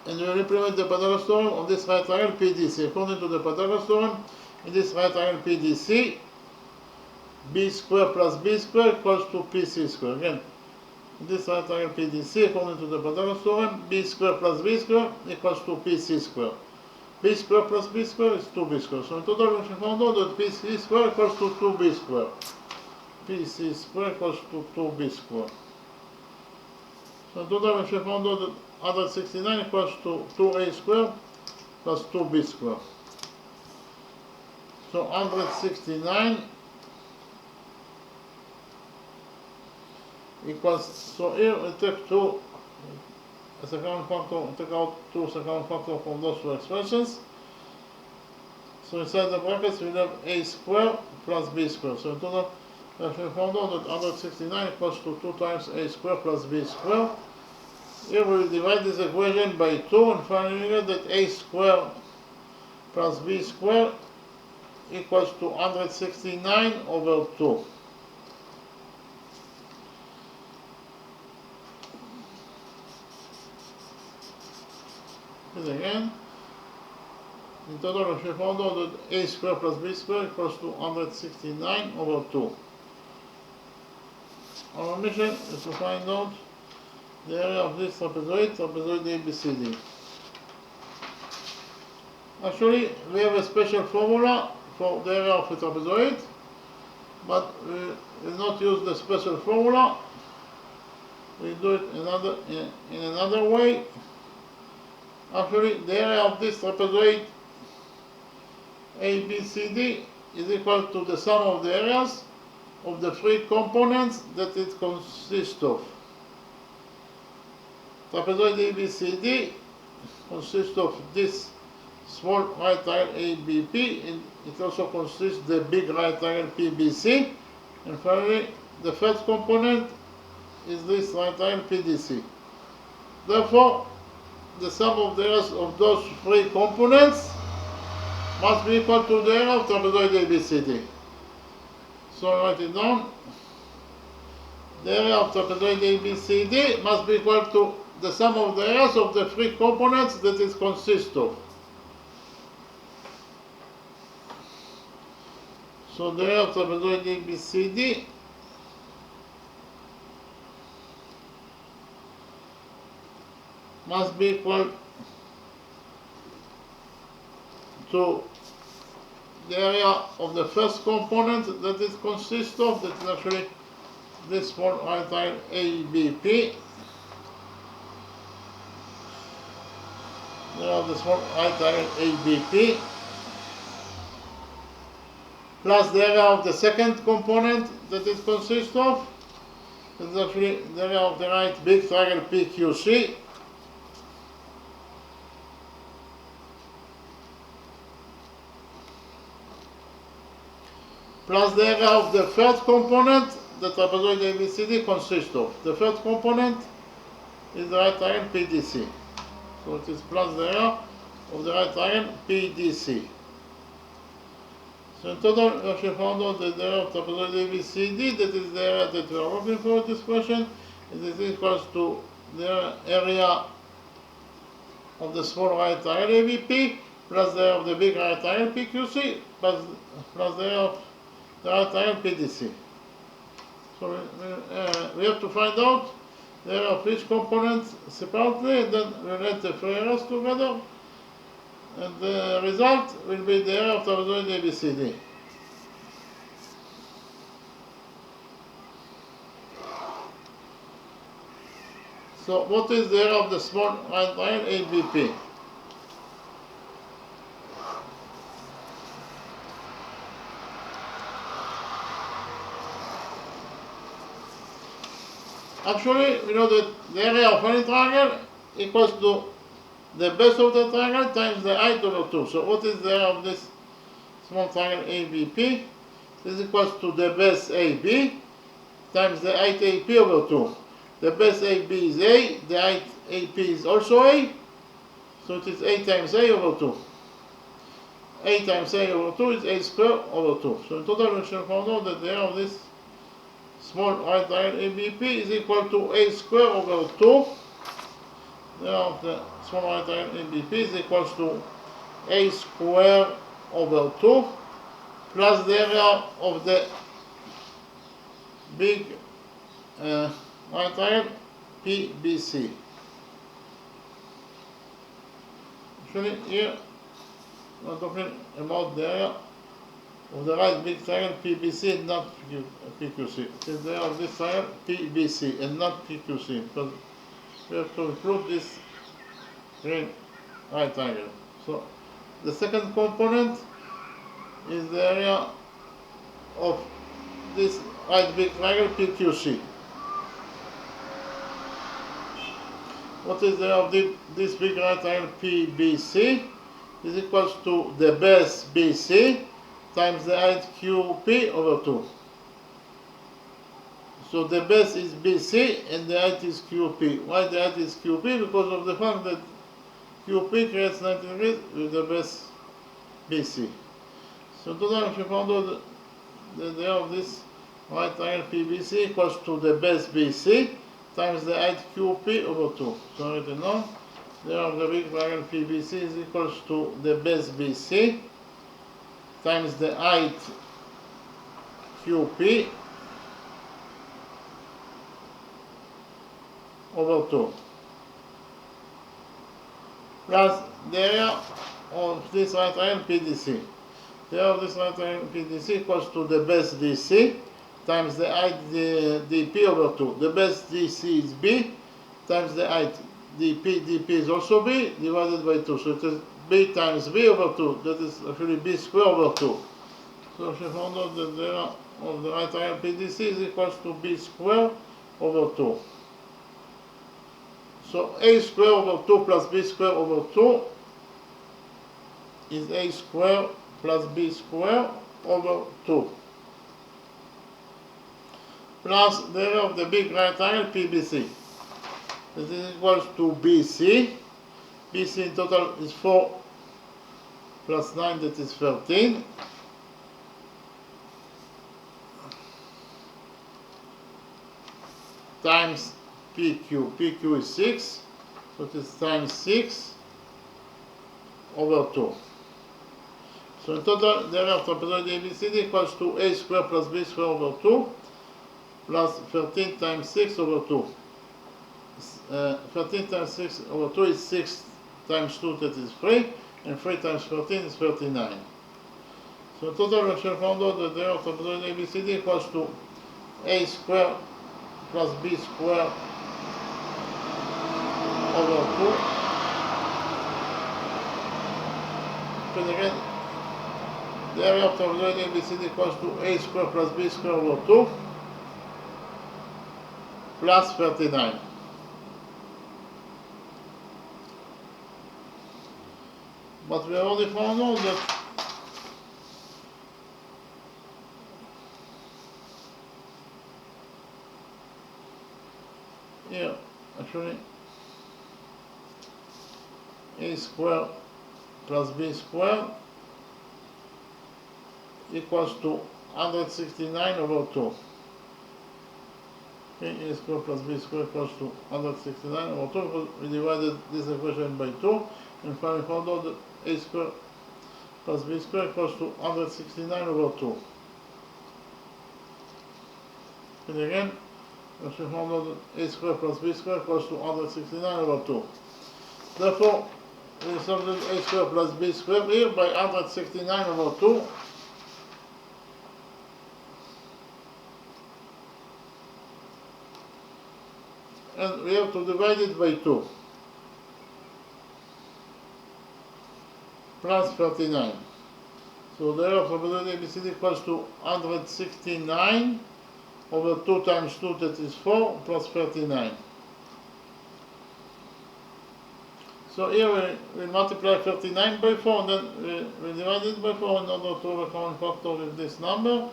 And we will implement the Pythagoras theorem on this right triangle PDC. According to the Pythagoras theorem, in this right triangle PDC, B squared plus B squared equals to PC squared. Again, in this right triangle PDC, according to the Pythagoras theorem, B squared plus B squared equals to PC squared. B squared plus B squared is 2B squared. So in total, we found out that PC squared equals to 2B squared. PC squared equals to 2B squared. So in total, we found out that 169 equals to 2A squared plus 2B squared. So 169 equals, so here we take a second factor, take out 2 second factor from those two expressions. So inside the brackets we have A squared plus B squared. So in total, we found out that 169 equals to 2 times A squared plus B squared. Here we divide this equation by 2 and finally we get that A squared plus B squared equals to 169 over 2. it again. In total, we found out that a squared plus b squared equals to 169 over 2. Our mission is to find out the area of this trapezoid ABCD. Actually, we have a special formula for the area of a trapezoid, but we will not use the special formula. We do it in another way. Actually, the area of this trapezoid ABCD is equal to the sum of the areas of the three components that it consists of. Trapezoid ABCD consists of this small right triangle ABP, and it also consists of the big right triangle PBC, and finally the third component is this right triangle PDC. Therefore, the sum of the areas of those three components must be equal to the area of trapezoid ABCD. So write it down. The area of trapezoid ABCD must be equal to the sum of the areas of the three components that it consists of. So the area of trapezoid ABCD must be equal to the area of the first component that it consists of, that is actually this small right triangle ABP. The area of the small right triangle ABP plus the area of the second component that it consists of, that is actually the area of the right big triangle PQC. Plus the area of the third component that trapezoid ABCD consists of. The third component is the right triangle PDC. So it is plus the area of the right triangle PDC. So in total, we actually found out that the area of trapezoid ABCD, that is the area that we are looking for in this question, and this equals to the area of the small right triangle ABP plus the area of the big right triangle PQC plus the area of the right triangle PDC. So we have to find out the area of each component separately, and then we add the three areas together, and the result will be the area of trapezoid ABCD. So what is the area of the small right triangle ABP? Actually, we know that the area of any triangle equals to the base of the triangle times the height over 2. So what is the area of this small triangle ABP? This equals to the base AB times the height AP over 2. The base AB is A, the height AP is also A, so it is A times A over 2. A times A over 2 is A squared over 2. So in total we shall find out that the area of this small right triangle ABP is equal to A squared over 2. The area of the small right triangle ABP is equal to A squared over 2 plus the area of the big right triangle PBC. Actually, here we are talking about the area of the right big triangle PBC and not PQC. It is the area of this triangle PBC and not PQC, because we have to include this green right triangle. So the second component is the area of this right big triangle PQC. What is the area of this big right triangle PBC? Is equals to the base BC times the height QP over 2. So the base is BC and the height is QP. Why the height is QP? Because of the fact that QP creates 90 degrees with the base BC. So today we found out the area of this right triangle PBC equals to the base BC times the height QP over 2. So write it down. There the big triangle PBC is equals to the base BC times the height QP over 2 plus the area of this right triangle PDC. The area of this right triangle PDC equals to the base DC times the height dP over 2. The base DC is B times the height dP is also B divided by 2. So it is B times B over 2. That is actually B squared over 2. So she found out that the area of the right triangle PDC is equals to B squared over 2. So A squared over 2 plus B squared over 2 is A squared plus B squared over 2 plus the area of the big right triangle PBC. This is equals to BC. BC in total is 4 plus 9, that is 13. Times PQ. PQ is 6. So it is times 6 over 2. So in total, the area of trapezoid ABCD equals to A squared plus B squared over 2 plus 13 times 6 over 2. 13 times 6 over 2 is 6 times 2, that is 3, and 3 times 13 is 39. So in total, we shall find out that the area of trapezoid ABCD equals to A squared plus B squared over 2. And again, the area of trapezoid ABCD equals to A squared plus B squared over 2 plus 39. But we already found out that here, actually, A squared plus B squared equals to 169 over 2. Okay, A squared plus B squared equals to 169 over 2 because we divided this equation by 2 and finally found out that A squared plus B squared equals to 169 over 2. And again, we found out that A squared plus B squared equals to 169 over 2. Therefore, we substitute A squared plus B squared here by 169 over 2. And we have to divide it by 2. Plus 39. So the area of trapezoid ABCD equals to 169 over 2 times 2, that is 4, plus 39. So here we multiply 39 by 4 and then we divide it by 4 in order to have a common factor with this number.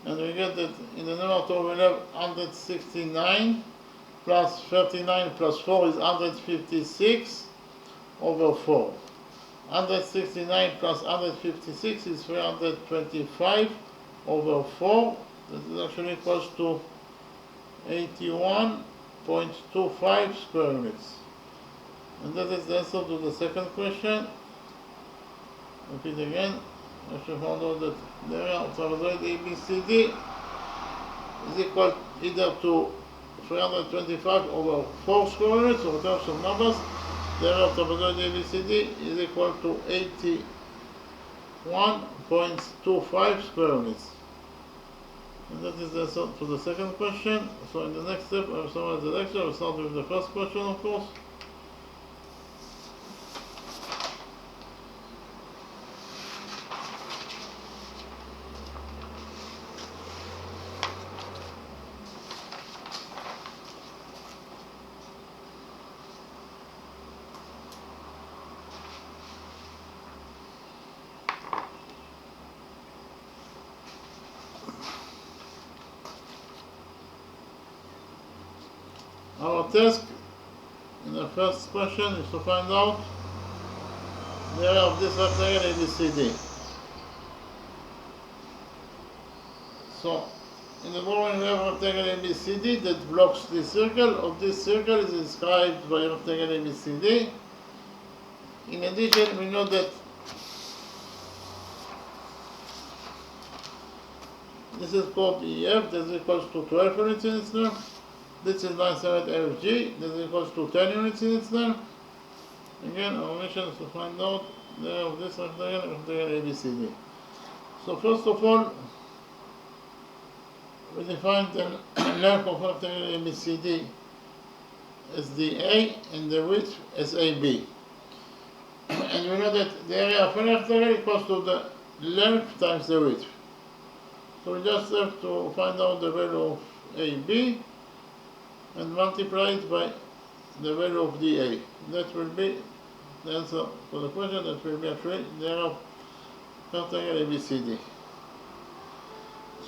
And we get that in the numerator we have 169 plus 39 plus 4 is 156 over 4. 169 plus 156 is 325 over 4. That is actually equals to 81.25 square meters. And that is the answer to the second question. Repeat again. I should find out that the area of trapezoid ABCD is equal either to 325 over 4 square meters, or in terms of numbers, the area of trapezoid ABCD is equal to 81.25 square meters. And that is the answer to the second question. So in the next step, I will summarize the lecture. I will start with the first question, of course. Our task in the first question is to find out the area of this rectangle ABCD. So, in the drawing we have a rectangle ABCD that blocks this circle. Of this circle is inscribed by rectangle ABCD. In addition, we know that this is called EF, this is equals to 12 units in its turn. This is 97 FG, this is equals to 10 units in its turn. Again, our mission is to find out the of this rectangle, ABCD. So first of all, we define the length of rectangle ABCD as DA and the width as AB. And we know that the area of a rectangle equals to the length times the width. So we just have to find out the value of AB and multiply it by the value of DA. That will be the answer for the question. That will be actually the area of rectangle ABCD.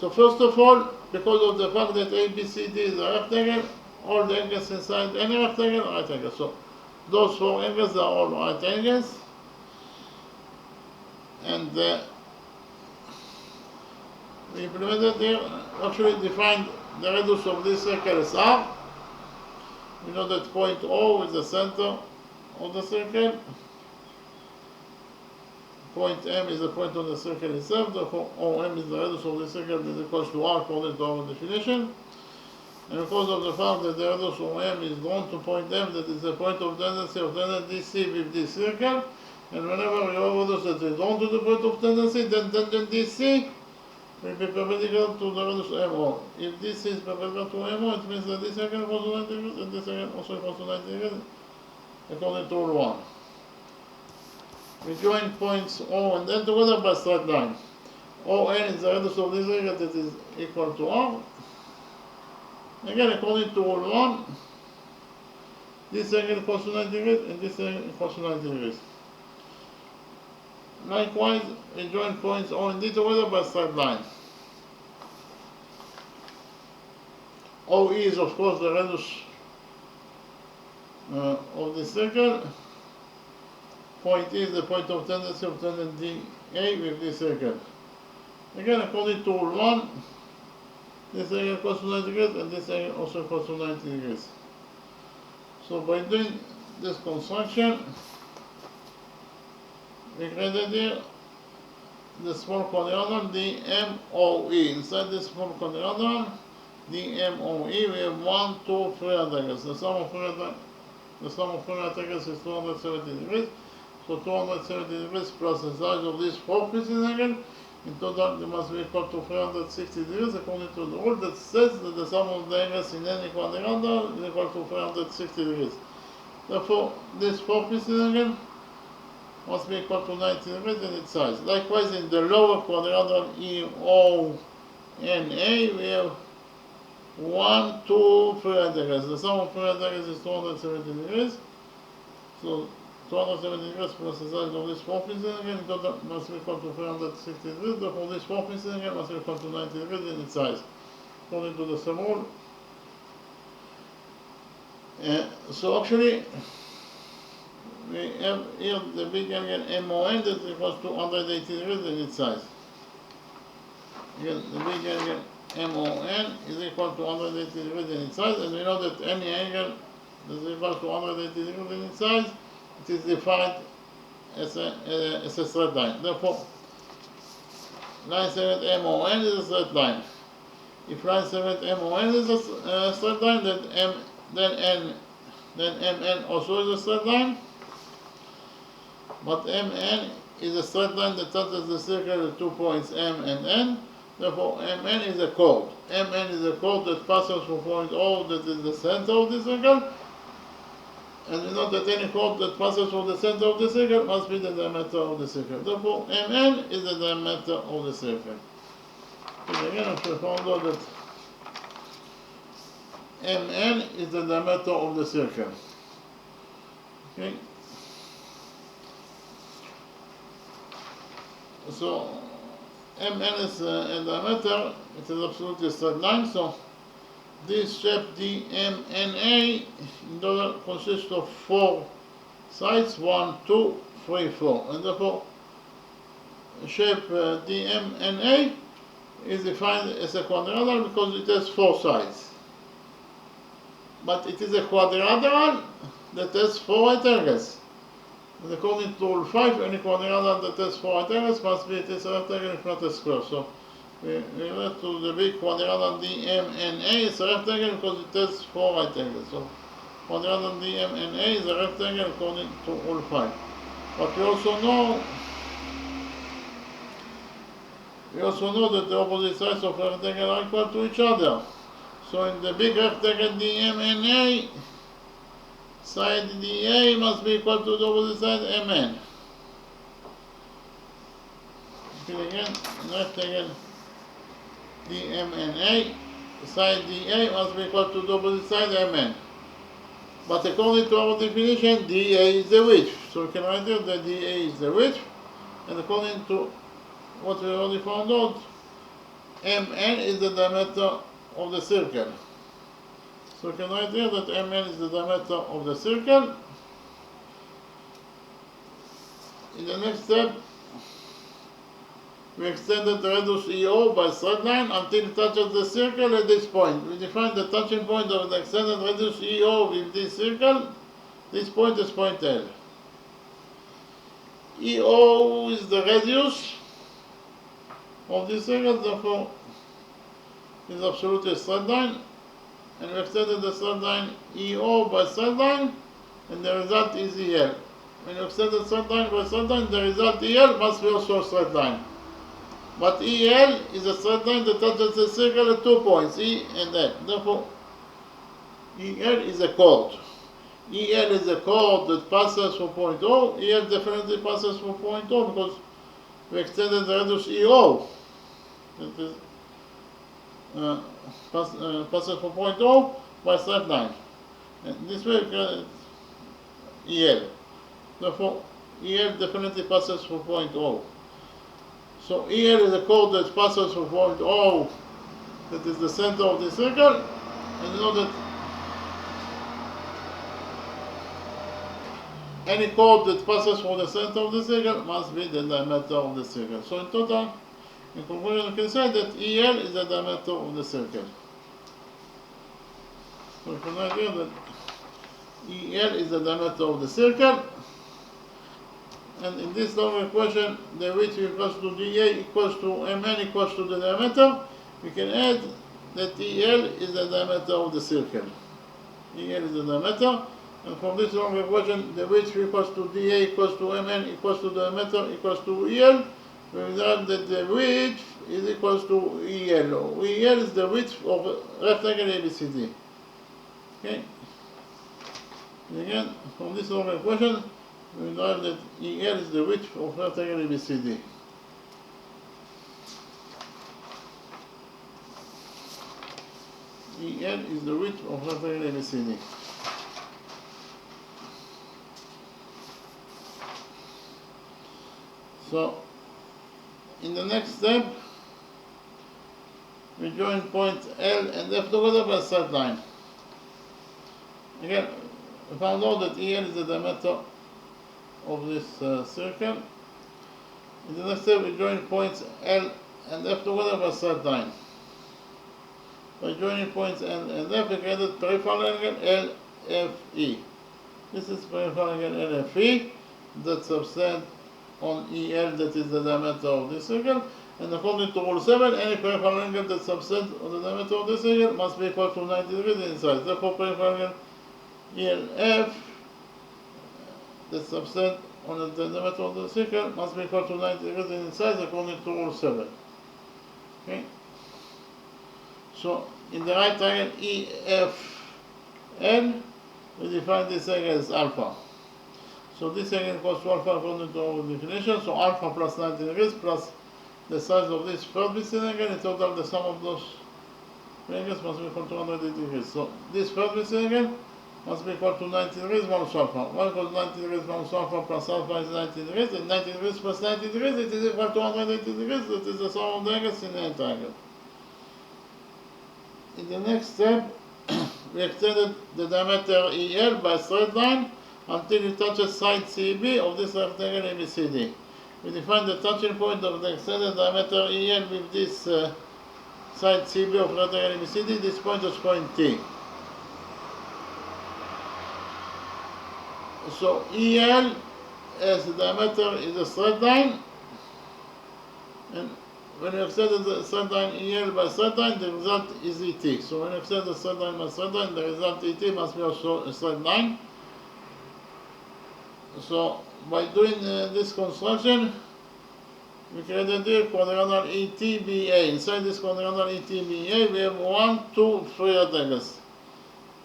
So first of all, because of the fact that ABCD is a rectangle, all the angles inside any rectangle are right angles. So those four angles are all right angles. And we implemented here, actually defined the radius of this circle as R. We know that point O is the center of the circle. Point M is the point on the circle itself, therefore OM is the radius of the circle that is equal to R according to our definition. And because of the fact that the radius of M is drawn to point M, that is the point of tendency of tangent DC with this circle, and whenever we have radius that is drawn to the point of tendency, then tangent DC will be perpendicular to the radius MO. If this is perpendicular to MO, it means that this circle equals to 90 degrees and this circle also equals to 90 degrees according to rule 1. We join points O and N together by straight line. ON is the radius of this circle that is equal to R. Again, according to rule 1, this circle equals to 90 degrees and this circle equals to 90 degrees. Likewise, we join points O and D together by straight line. OE is of course the radius of the circle. Point E is the point of tendency of tangent DA with this circle. Again, according to rule 1, this circle equals to 90 degrees and this circle also equals to 90 degrees. So by doing this construction, we created here the small quadrilateral DMOE. Inside this small quadrilateral DMOE, we have 1, 2, 3 rectangles. The sum of 3 rectangles is 270 degrees. So 270 degrees plus the size of this 4 pieces angle. In total, they must be equal to 360 degrees according to the rule that says that the sum of the angles in any quadrilateral is equal to 360 degrees. Therefore, this 4 pieces angle must be equal to 90 degrees in its size. Likewise, in the lower quadrilateral EONA, we have 1, 2, 3 rectangles. The sum of 3 rectangles is 270 degrees. So 270 degrees plus the size of this 4 pieces again, in total must be equal to 360 degrees. Therefore, this 4 pieces again must be equal to 90 degrees in its size, according to the same rule. So actually, we have here the big angle MON that equals to 180 degrees in its size. Again, the big angle MON is equal to 180 degrees in its size, and we know that any angle that is equal to 180 degrees in its size, it is defined as a straight line. Therefore, line segment MON is a straight line. If line segment MON is a straight line, then MN also is a straight line. But MN is a straight line that touches the circle at 2 points M and N. Therefore, MN is a chord. MN is a chord that passes from point O, that is the center of the circle. And we know that any chord that passes from the center of the circle must be the diameter of the circle. Therefore, MN is the diameter of the circle. So again, we found out that MN is the diameter of the circle. Okay. So MN is a diameter, it is absolutely a straight line. So this shape DMNA in total consists of 4 sides, 1, 2, 3, 4. And therefore, shape DMNA is defined as a quadrilateral because it has 4 sides. But it is a quadrilateral that has 4 right angles. And according to rule 5, any quadrilateral that has 4 right angles must be a rectangle if not a square. So we relate to the big quadrilateral DMNA. It's a rectangle because it has 4 right angles. So quadrilateral DMNA is a rectangle according to rule 5. But we also know that the opposite sides of a rectangle are equal to each other. So in the big rectangle DMNA, side DA must be equal to the opposite side MN. Okay, again, rectangle DMNA, side DA must be equal to the opposite side MN. But according to our definition, DA is the width. So we can write here that DA is the width, and according to what we already found out, MN is the diameter of the circle. So we can write here that MN is the diameter of the circle. In the next step, we extended the radius EO by straight line until it touches the circle at this point. We define the touching point of the extended radius EO with this circle. This point is point L. EO is the radius of this circle, therefore is absolutely a straight line, and we extended the straight line EO by straight line, and the result is EL. When you extend the straight line by straight line, the result EL must be also a straight line. But EL is a straight line that touches the circle at 2 points, E and L. Therefore, EL is a chord. EL is a chord that passes from point O. EL definitely passes from point O because we extended the radius EO. That is, passes from point O by straight line. And this way we can EL. Therefore, EL definitely passes from point O. So EL is a chord that passes from point O, that is the center of the circle, and you know that any chord that passes from the center of the circle must be the diameter of the circle. So in total, in conclusion, you can say that EL is the diameter of the circle. So you can write here that EL is the diameter of the circle. And in this long equation, the width equals to dA equals to Mn equals to the diameter. We can add that EL is the diameter of the circle. EL is the diameter. And from this long equation, the width equals to dA equals to Mn equals to the diameter equals to EL. We learn that the width is equals to EL. EL is the width of rectangle ABCD. Okay. And again, from this long equation, we know that EL is the width of rectangle ABCD. EL is the width of rectangle ABCD. So, in the next step, we join points L and F together by a straight line. Again, we found out that EL is the diameter of this circle. In the next step, we join points L and F together by a straight line. By joining points L and F, we created peripheral angle LFE. This is peripheral angle LFE that subtends on EL, that is the diameter of this circle. And according to rule 7, any peripheral angle that subtends on the diameter of this circle must be equal to 90 degrees in size. Therefore, peripheral angle ELF that subtends on the diameter of the circle must be equal to 90 degrees in size according to rule 7. Okay? So, in the right triangle EFN, we define this angle as alpha. So this angle equals to alpha according to our definition. So alpha plus 90 degrees plus the size of this third missing angle, in total the sum of those angles must be equal to 180 degrees. So this third missing angle must be equal to 90 degrees minus alpha. 1 equals 90 degrees minus alpha plus alpha is 90 degrees, and 90 degrees plus 90 degrees, it is equal to 180 degrees. That is the sum of the angles in the triangle. In the next step, we extended the diameter EL by a straight line until it touches side CB of this rectangle ABCD. We define the touching point of the extended diameter EL with this side CB of rectangle ABCD. This point is point T. So EL as the diameter is a straight line, and when you extend the straight line EL by straight line, the result is ET. So when you extend the straight line by straight line, the result ET must be also a straight line. So by doing this construction, we created here quadrangle ETBA. Inside this quadrangle ETBA, we have 1, 2, 3 rectangles.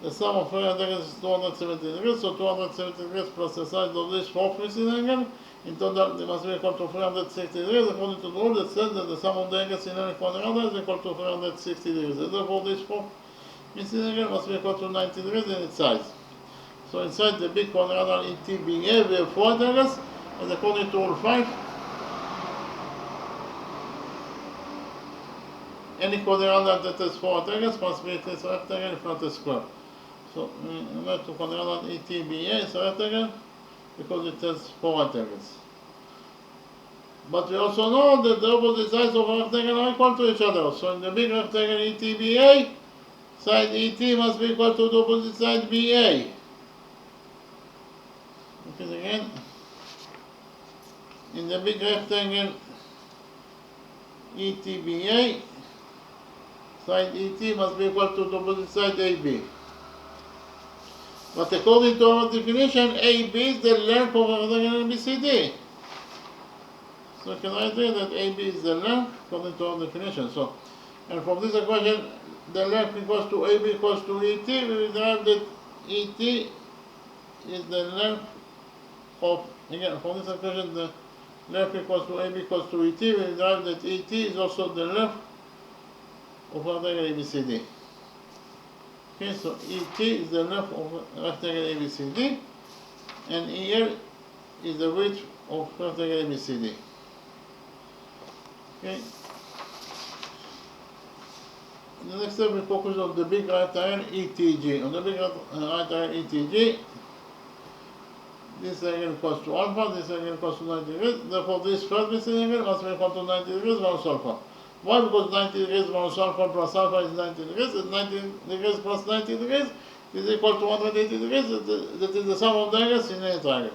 The sum of 3 rectangles is 270 degrees, so 270 degrees plus the side of this fourth missing angle. In total, they must be equal to 360 degrees. According to the rule, that says that the sum of the angles in any quadrangle is equal to 360 degrees. And therefore, this fourth missing angle must be equal to 90 degrees in its size. So inside the big quadrangle ETBA, we have 4 rectangles, and according to rule 5, any quadrangle that has 4 rectangles must be a rectangle if not a square. So remember to quadrangle ETBA is a rectangle because it has 4 rectangles. But we also know that the opposite sides of a rectangle are equal to each other. So in the big rectangle ETBA, side ET must be equal to the opposite side BA. Okay, again. In the big rectangle ETBA, side ET must be equal to the opposite side AB. But according to our definition, AB is the length of a rectangle ABCD. So I can write here that AB is the length according to our definition. So, and from this equation, the length equals to AB equals to ET. We will derive that ET is the length of, again, from this equation, the length equals to AB equals to ET. We will derive that ET is also the length of a rectangle ABCD. Okay, so ET is the length of rectangle ABCD, and EL is the width of rectangle ABCD. Okay. In the next step, we focus on the big right triangle ETG. On the big right triangle ETG, this angle equals to alpha, this angle equals to 90 degrees. Therefore, this first missing angle must be equal to 90 degrees minus alpha. Why? Because 90 degrees minus alpha plus alpha is 90 degrees, and 90 degrees plus 90 degrees is equal to 180 degrees. That is the sum of the angles in any triangle.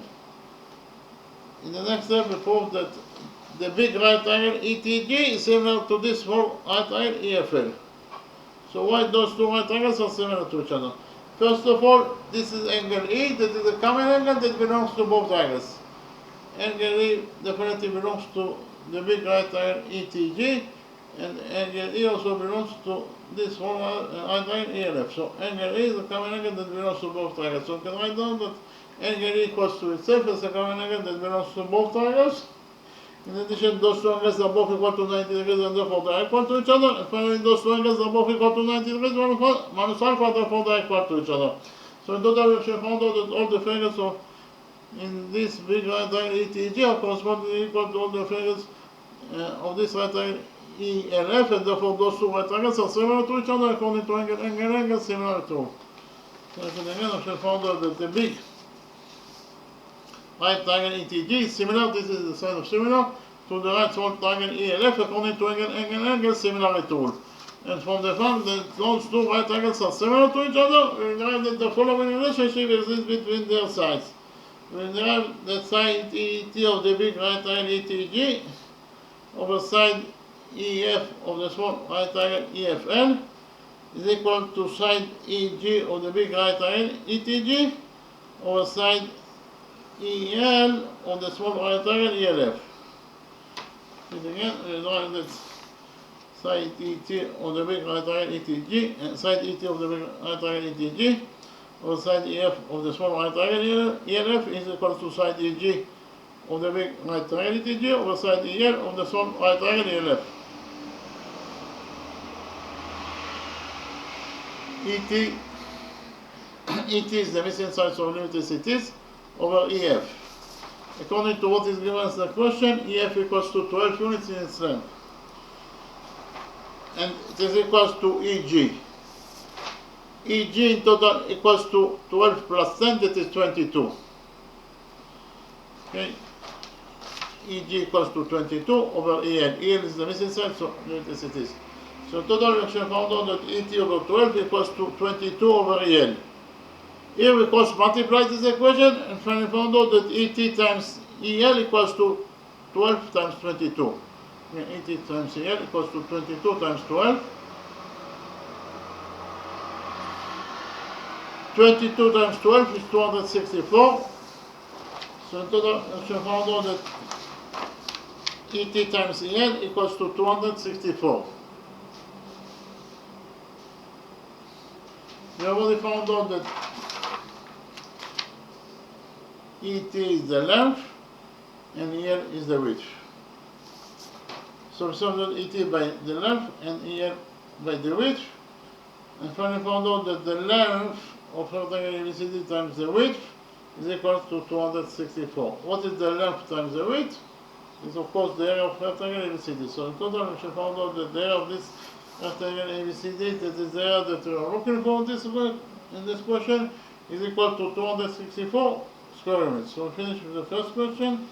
In the next step, we prove that the big right triangle ETG is similar to this small right triangle EFL. So why those two right triangles are similar to each other? First of all, this is angle E, that is a common angle that belongs to both triangles. Angle E definitely belongs to the big right triangle ETG, and angle E also belongs to this whole right triangle ELF. So angle E is a common angle that belongs to both triangles. So we can write down that angle E equals to itself as a common angle that belongs to both triangles. In addition, those two angles are both equal to 90 degrees and therefore they are equal to each other. And finally, those two angles are both equal to 90 degrees minus alpha, therefore they are equal to each other. So in total, we should find out that all the figures in this big right triangle ETG are correspondingly equal to all the figures of this right triangle ELF, and therefore those two right triangles are similar to each other according to angle similar to. So again, I should find out that the big right triangle ETG is similar, this is the sign of similar, to the right small triangle ELF according to angle similarity rule. And from the fact that those two right triangles are similar to each other, we derive that the following relationship exists between their sides. We derive that side ET of the big right triangle ETG over side EF of the small right triangle EFL is equal to side EG of the big right triangle ETG over side EL of the small right triangle ELF. And again, we derive that side ET of the big right triangle ETG and side ET of the big right triangle ETG over side EF of the small right triangle ELF is equal to side EG of the big right triangle ETG over side EL of the small right triangle ELF. ET is the missing side of limited cities over EF. According to what is given as the question, EF equals to 12 units in its length. And it is equals to EG. EG in total equals to 12 plus 10, that is 22. Okay. EG equals to 22 over EL. EL is the missing side, so limited cities. So total we actually found out that ET over 12 equals to 22 over EL. Here we cross multiply this equation and finally found out that ET times EL equals to 12 times 22. 80 times EL equals to 22 times 12. 22 times 12 is 264. So in total, we found out that ET times EL equals to 264. We already found out that ET is the length and EL is the width. So we solved ET by the length and EL by the width. And finally found out that the length of rectangle ABCD times the width is equal to 264. What is the length times the width? Is of course the area of rectangle ABCD. So in total we should find out that the area of this rectangle ABCD, that is the area that we are looking for in this question, is equal to 264 square meters. So we finish with the first question.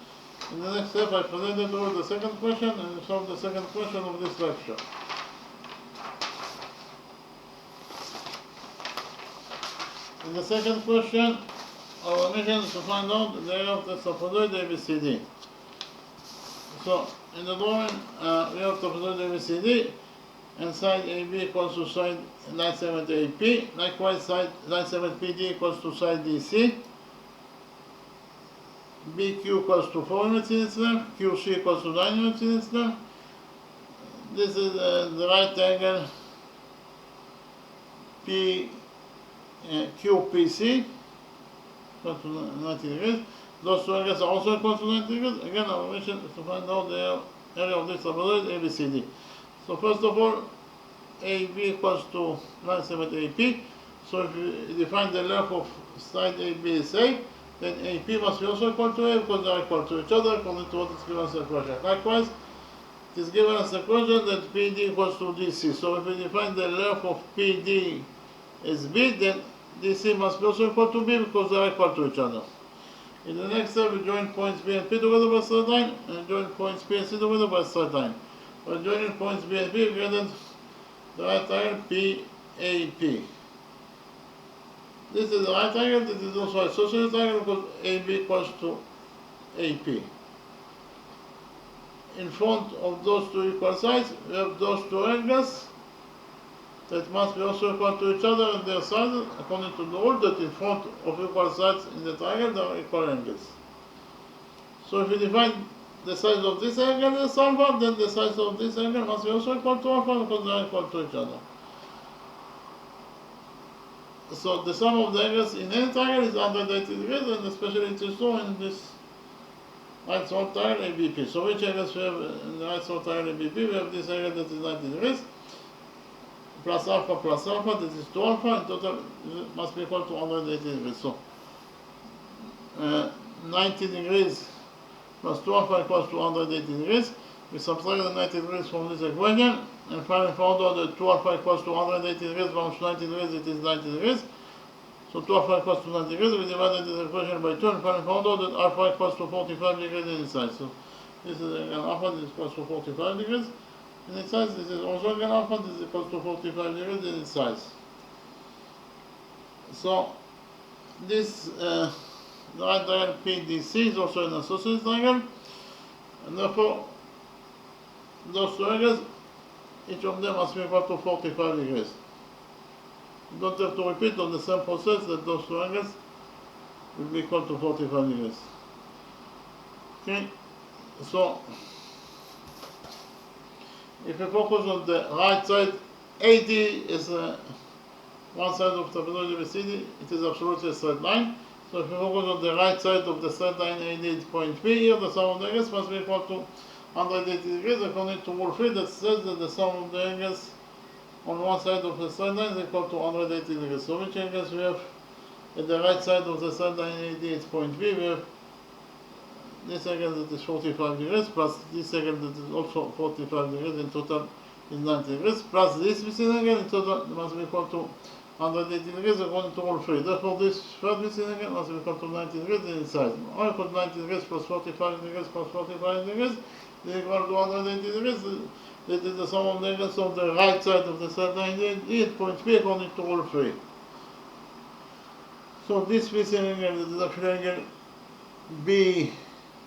In the next step I presented over the second question and we solve the second question of this lecture. In the second question, our mission is to find out the area of the trapezoid ABCD. So, in the drawing, we have trapezoid ABCD, and side AB equals to side line segment AP. Likewise, side line segment PD equals to side DC. BQ equals to 4 units in its length. QC equals to 9 units in its length. This is the right angle QPC equal to 90 degrees. Those two angles are also equal to 90 degrees. Again, our mission is to find out the area of this trapezoid ABCD. So first of all, AB equals to line segment AP. So if you define the length of side AB as A, then AP must be also equal to A because they are equal to each other according to what is given as the equation. Likewise, it is given as the equation that PD equals to DC. So if we define the length of PD as B, then DC must be also equal to B because they are equal to each other. In the next step, we join points B and P together by straight line, and join points P and C together by straight line. By joining points B and P, we get the right angle PAP. This is the right angle, this is also a isosceles angle because AB equals to AP. In front of those two equal sides, we have those two angles that must be also equal to each other on their sides, according to the rule that in front of equal sides in the triangle there are equal angles. So if we define the size of this angle as alpha, then the size of this angle must be also equal to alpha because they are equal to each other. So the sum of the angles in any triangle is 180 degrees, and especially it is so in this right side triangle ABP. So which angles we have in the right side triangle ABP? We have this angle that is 90 degrees. Plus alpha, this is 2 alpha, in total it must be equal to 180 degrees. So 90 degrees plus 2 alpha equals to 180 degrees. We subtract the 90 degrees from this equation, and finally found out that 2 alpha equals to 180 degrees, from 90 degrees it is 90 degrees. So 2 alpha equals to 90 degrees, we divided this equation by 2, and finally found out that alpha equals to 45 degrees in its size. So this is again alpha, this equals to 45 degrees. In its size, this is also again alpha, this is equal to 45 degrees in its size. So this the right triangle PDC is also an isosceles triangle, and therefore those two angles, each of them must be equal to 45 degrees. You don't have to repeat on the same process that those two angles will be equal to 45 degrees. Okay, so if we focus on the right side, AD is one side of trapezoid ABCD, it is absolutely a straight line. So if we focus on the right side of the straight line AD at point P, here the sum of the angles must be equal to 180 degrees according to rule 3 that says that the sum of the angles on one side of the straight line is equal to 180 degrees. So which angles we have at the right side of the straight line AD at point P? We have this angle that is 45 degrees plus this angle that is also 45 degrees, in total is 90 degrees, plus this missing angle, in total must be equal to 180 degrees according to rule 3. Therefore this third missing angle must be equal to 90 degrees in its size. Or equal to 90 degrees plus 45 degrees plus 45 degrees is equal to 180 degrees. That is the sum of the angles of the right side of the straight line at point P according to rule 3. So this missing angle is actually angle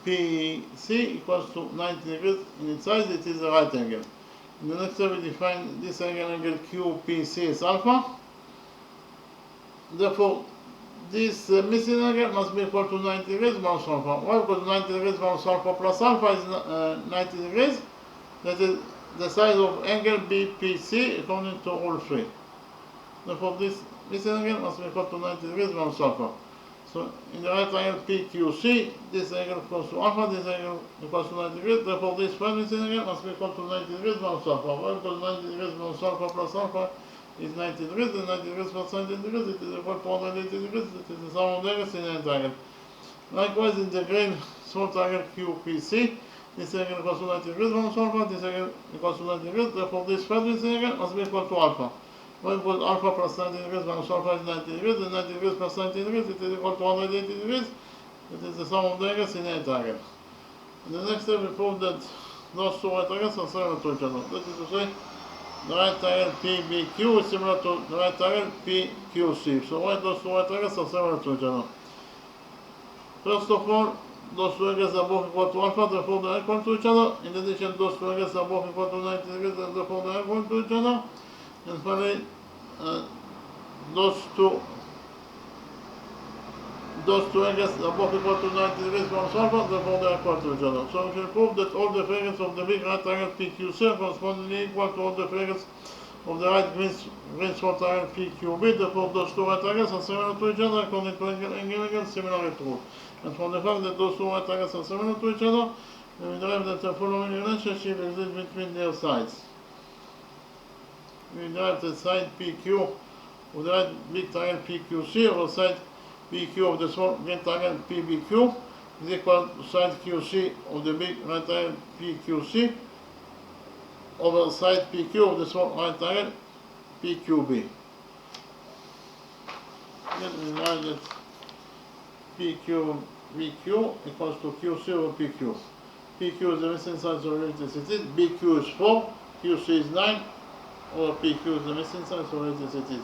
PC equals to 90 degrees in its size, it is a right angle. In the next step we define this angle QPC as alpha. Therefore, this missing angle must be equal to 90 degrees minus alpha. Why? Because 90 degrees minus alpha plus alpha is 90 degrees. That is the size of angle BPC according to rule 3. Therefore, this missing angle must be equal to 90 degrees minus alpha. So, in the right angle PQC, this angle equals to alpha, this angle equals to 90 degrees. Therefore, this first missing angle must be equal to 90 degrees minus alpha. Why? Because 90 degrees minus alpha plus alpha is 90 degrees, and 90 degrees plus 90 degrees, it is equal to 180 degrees, it is the sum of the angles in an angle. Likewise, in the green small triangle QPC, this angle equals to 90 degrees minus alpha, this angle equals to 90 degrees, therefore this first missing angle must be equal to alpha. Why? Because alpha plus 90 degrees minus alpha is 90 degrees, and 90 degrees plus 90 degrees, it is equal to 180 degrees, it is the sum of the angles in an angle. In the next step, we prove that those two right angles are similar to each other. That is to say, the right angle PBQ is similar to the right angle PQC. So why those two right angles are similar to each other? First of all, those two angles are both equal to alpha, therefore they are equal to each other. In addition, those two angles are both equal to 90 degrees, and therefore they are equal to each other. And finally, those two angles are both equal to 90 degrees minus alpha, therefore they are equal to each other. So we can prove that all the angles of the big right angle PQC are correspondingly equal to all the angles of the right green small triangle PQB, therefore those two right angles are similar to each other according to angle similarity rule. And from the fact that those two right angles are similar to each other, we derive that the following relationship exists between their sides. We derive the side PQ of the right big triangle PQC over side PQ of the small green triangle PBQ is equal to side QC of the big right triangle PQC over side PQ of the small right triangle PQB. Then we write that PQBQ equals to QC over PQ. PQ is the missing side of electricity, BQ is 4, QC is 9, over PQ is the missing side of electricity.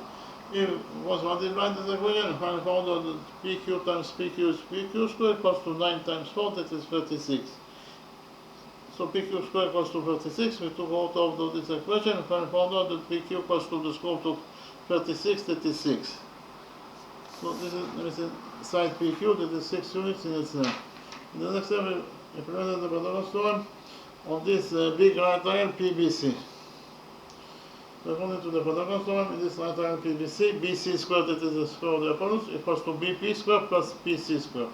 If it was multiplied this equation, and finally found out that PQ times PQ is PQ squared equals to 9 times 4, that is 36. So PQ squared equals to 36, we took out of this equation, and finally found out that PQ equals to the square root of 36, that is 6. So this is the missing side PQ, that is 6 units in itself. In the next step, we implemented the Pythagoras theorem on this big right triangle PBC. So according to the Pythagoras theorem, in this right triangle PBC, BC squared, that is the square of the hypotenuse, equals to BP squared plus PC squared.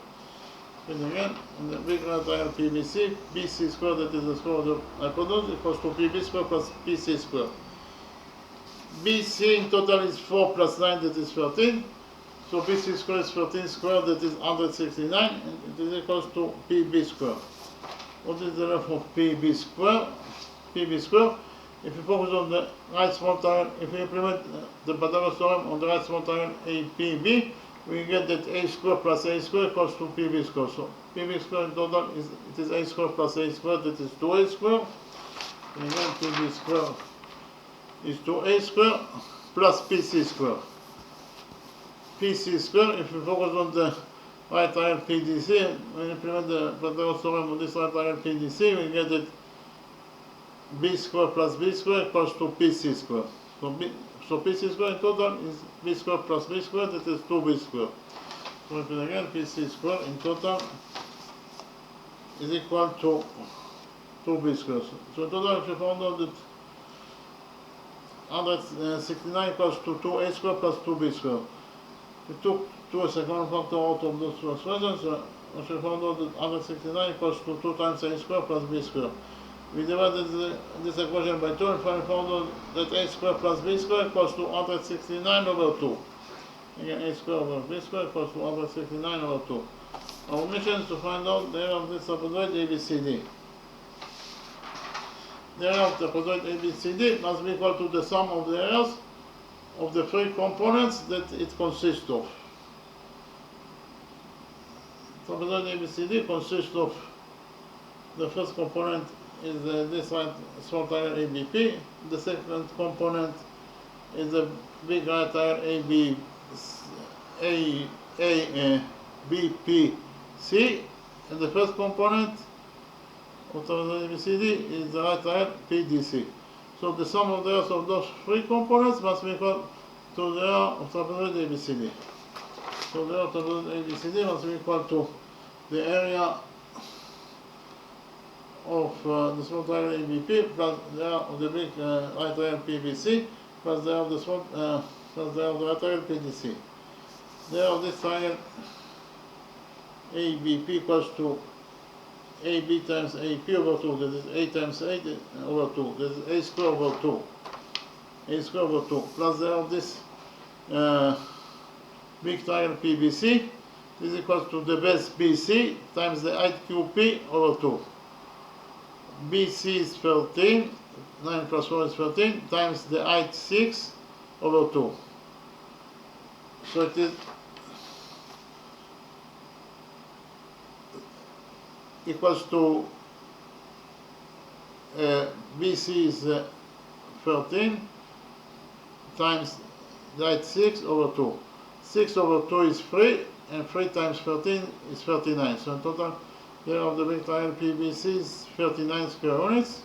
And again, in the big right triangle PBC, BC squared, that is the square of the hypotenuse, equals to PB squared plus PC squared. BC in total is 4 plus 9, that is 13. So BC squared is 13 squared, that is 169, and it is equals to PB squared. What is the length of PB squared? PB squared. If we focus on the right small triangle, if we implement the Pythagoras theorem on the right small triangle APB, we get that A squared plus A squared equals to PB squared. So PB squared in total is A squared plus A squared, that is 2A squared. And again, PB squared is 2A squared plus PC squared. PC squared, if we focus on the right triangle PDC, when we implement the Pythagoras theorem on this right triangle PDC, we get that B squared plus B squared equals to PC squared. So PC squared in total is B squared plus B squared, that is 2B squared. So if again, PC squared in total is equal to 2B squared. So in total, if you found out that 169 equals to 2A squared plus 2B squared. We took 2 as a common factor out of those two expressions, so we found out that 169 equals to 2 times A squared plus B squared. We divided this equation by 2 and finally found out that A squared plus B squared equals to 169 over 2. Again, A squared over B squared equals to 169 over 2. Our mission is to find out the area of this trapezoid ABCD. The area of the trapezoid ABCD must be equal to the sum of the areas of the three components that it consists of. Trapezoid ABCD consists of the first component is this right small triangle ABP. The second component is the big right triangle BPC, and the first component of trapezoid ABCD is the right triangle PDC. So the sum of the areas of those three components must be equal to the area of trapezoid ABCD. So the area of trapezoid ABCD must be equal to the area of the small triangle ABP plus the area of the big right triangle PBC plus the area of the small plus the area of the right triangle PDC. The area of this triangle ABP equals to AB times AP over 2, that is A times A over 2, that is A square over 2, A square over 2, plus the area of this big triangle PBC is equal to the base BC times the height QP over 2. BC is 13, 9 plus 4 is 13, times the height 6 over 2. So it is equals to BC is 13 times the height 6 over 2. 6 over 2 is 3, and 3 times 13 is 39. So in total, the area of the big triangle PBC is 39 square units,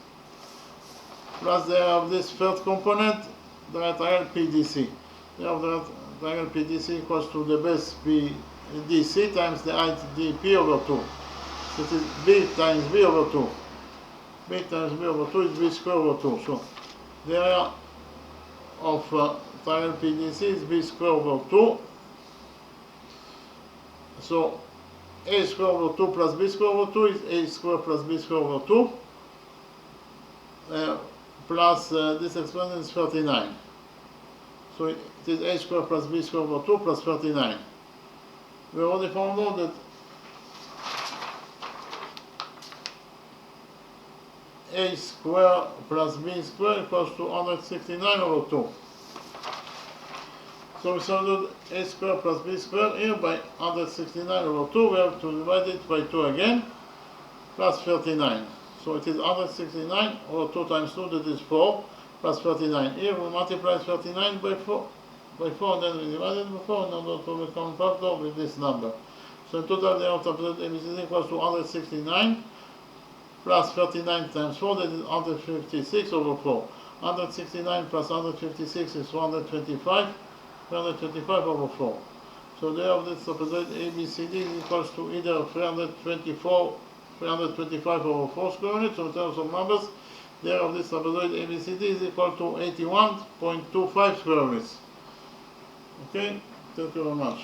plus the area of this third component, the right triangle PDC. The area of the right triangle PDC equals to the base BDC times the height DP over 2. So it is B times B over 2. B times B over 2 is B square over 2. So the area of triangle PDC is B square over 2. So A square over 2 plus B square over 2 is A square plus B square over 2. Plus this exponent is 39. So it is A square plus B square over 2 plus 39. We already found out that A square plus B square equals to 169 over 2. So we substitute A square plus B square here by 169 over 2. We have to divide it by 2 again, plus 39. So it is 169 over 2 times 2, that is 4, plus 39. Here we multiply 39 by 4, and then we divide it by 4 in order to become factor with this number. So in total, the area of trapezoid ABCD equals to 169 plus 39 times 4, that is 156 over 4. 169 plus 156 is 125. 325 over 4. So the area of this trapezoid ABCD is equals to either 325 over 4 square units. So in terms of numbers, the area of this trapezoid ABCD is equal to 81.25 square units. Okay, thank you very much.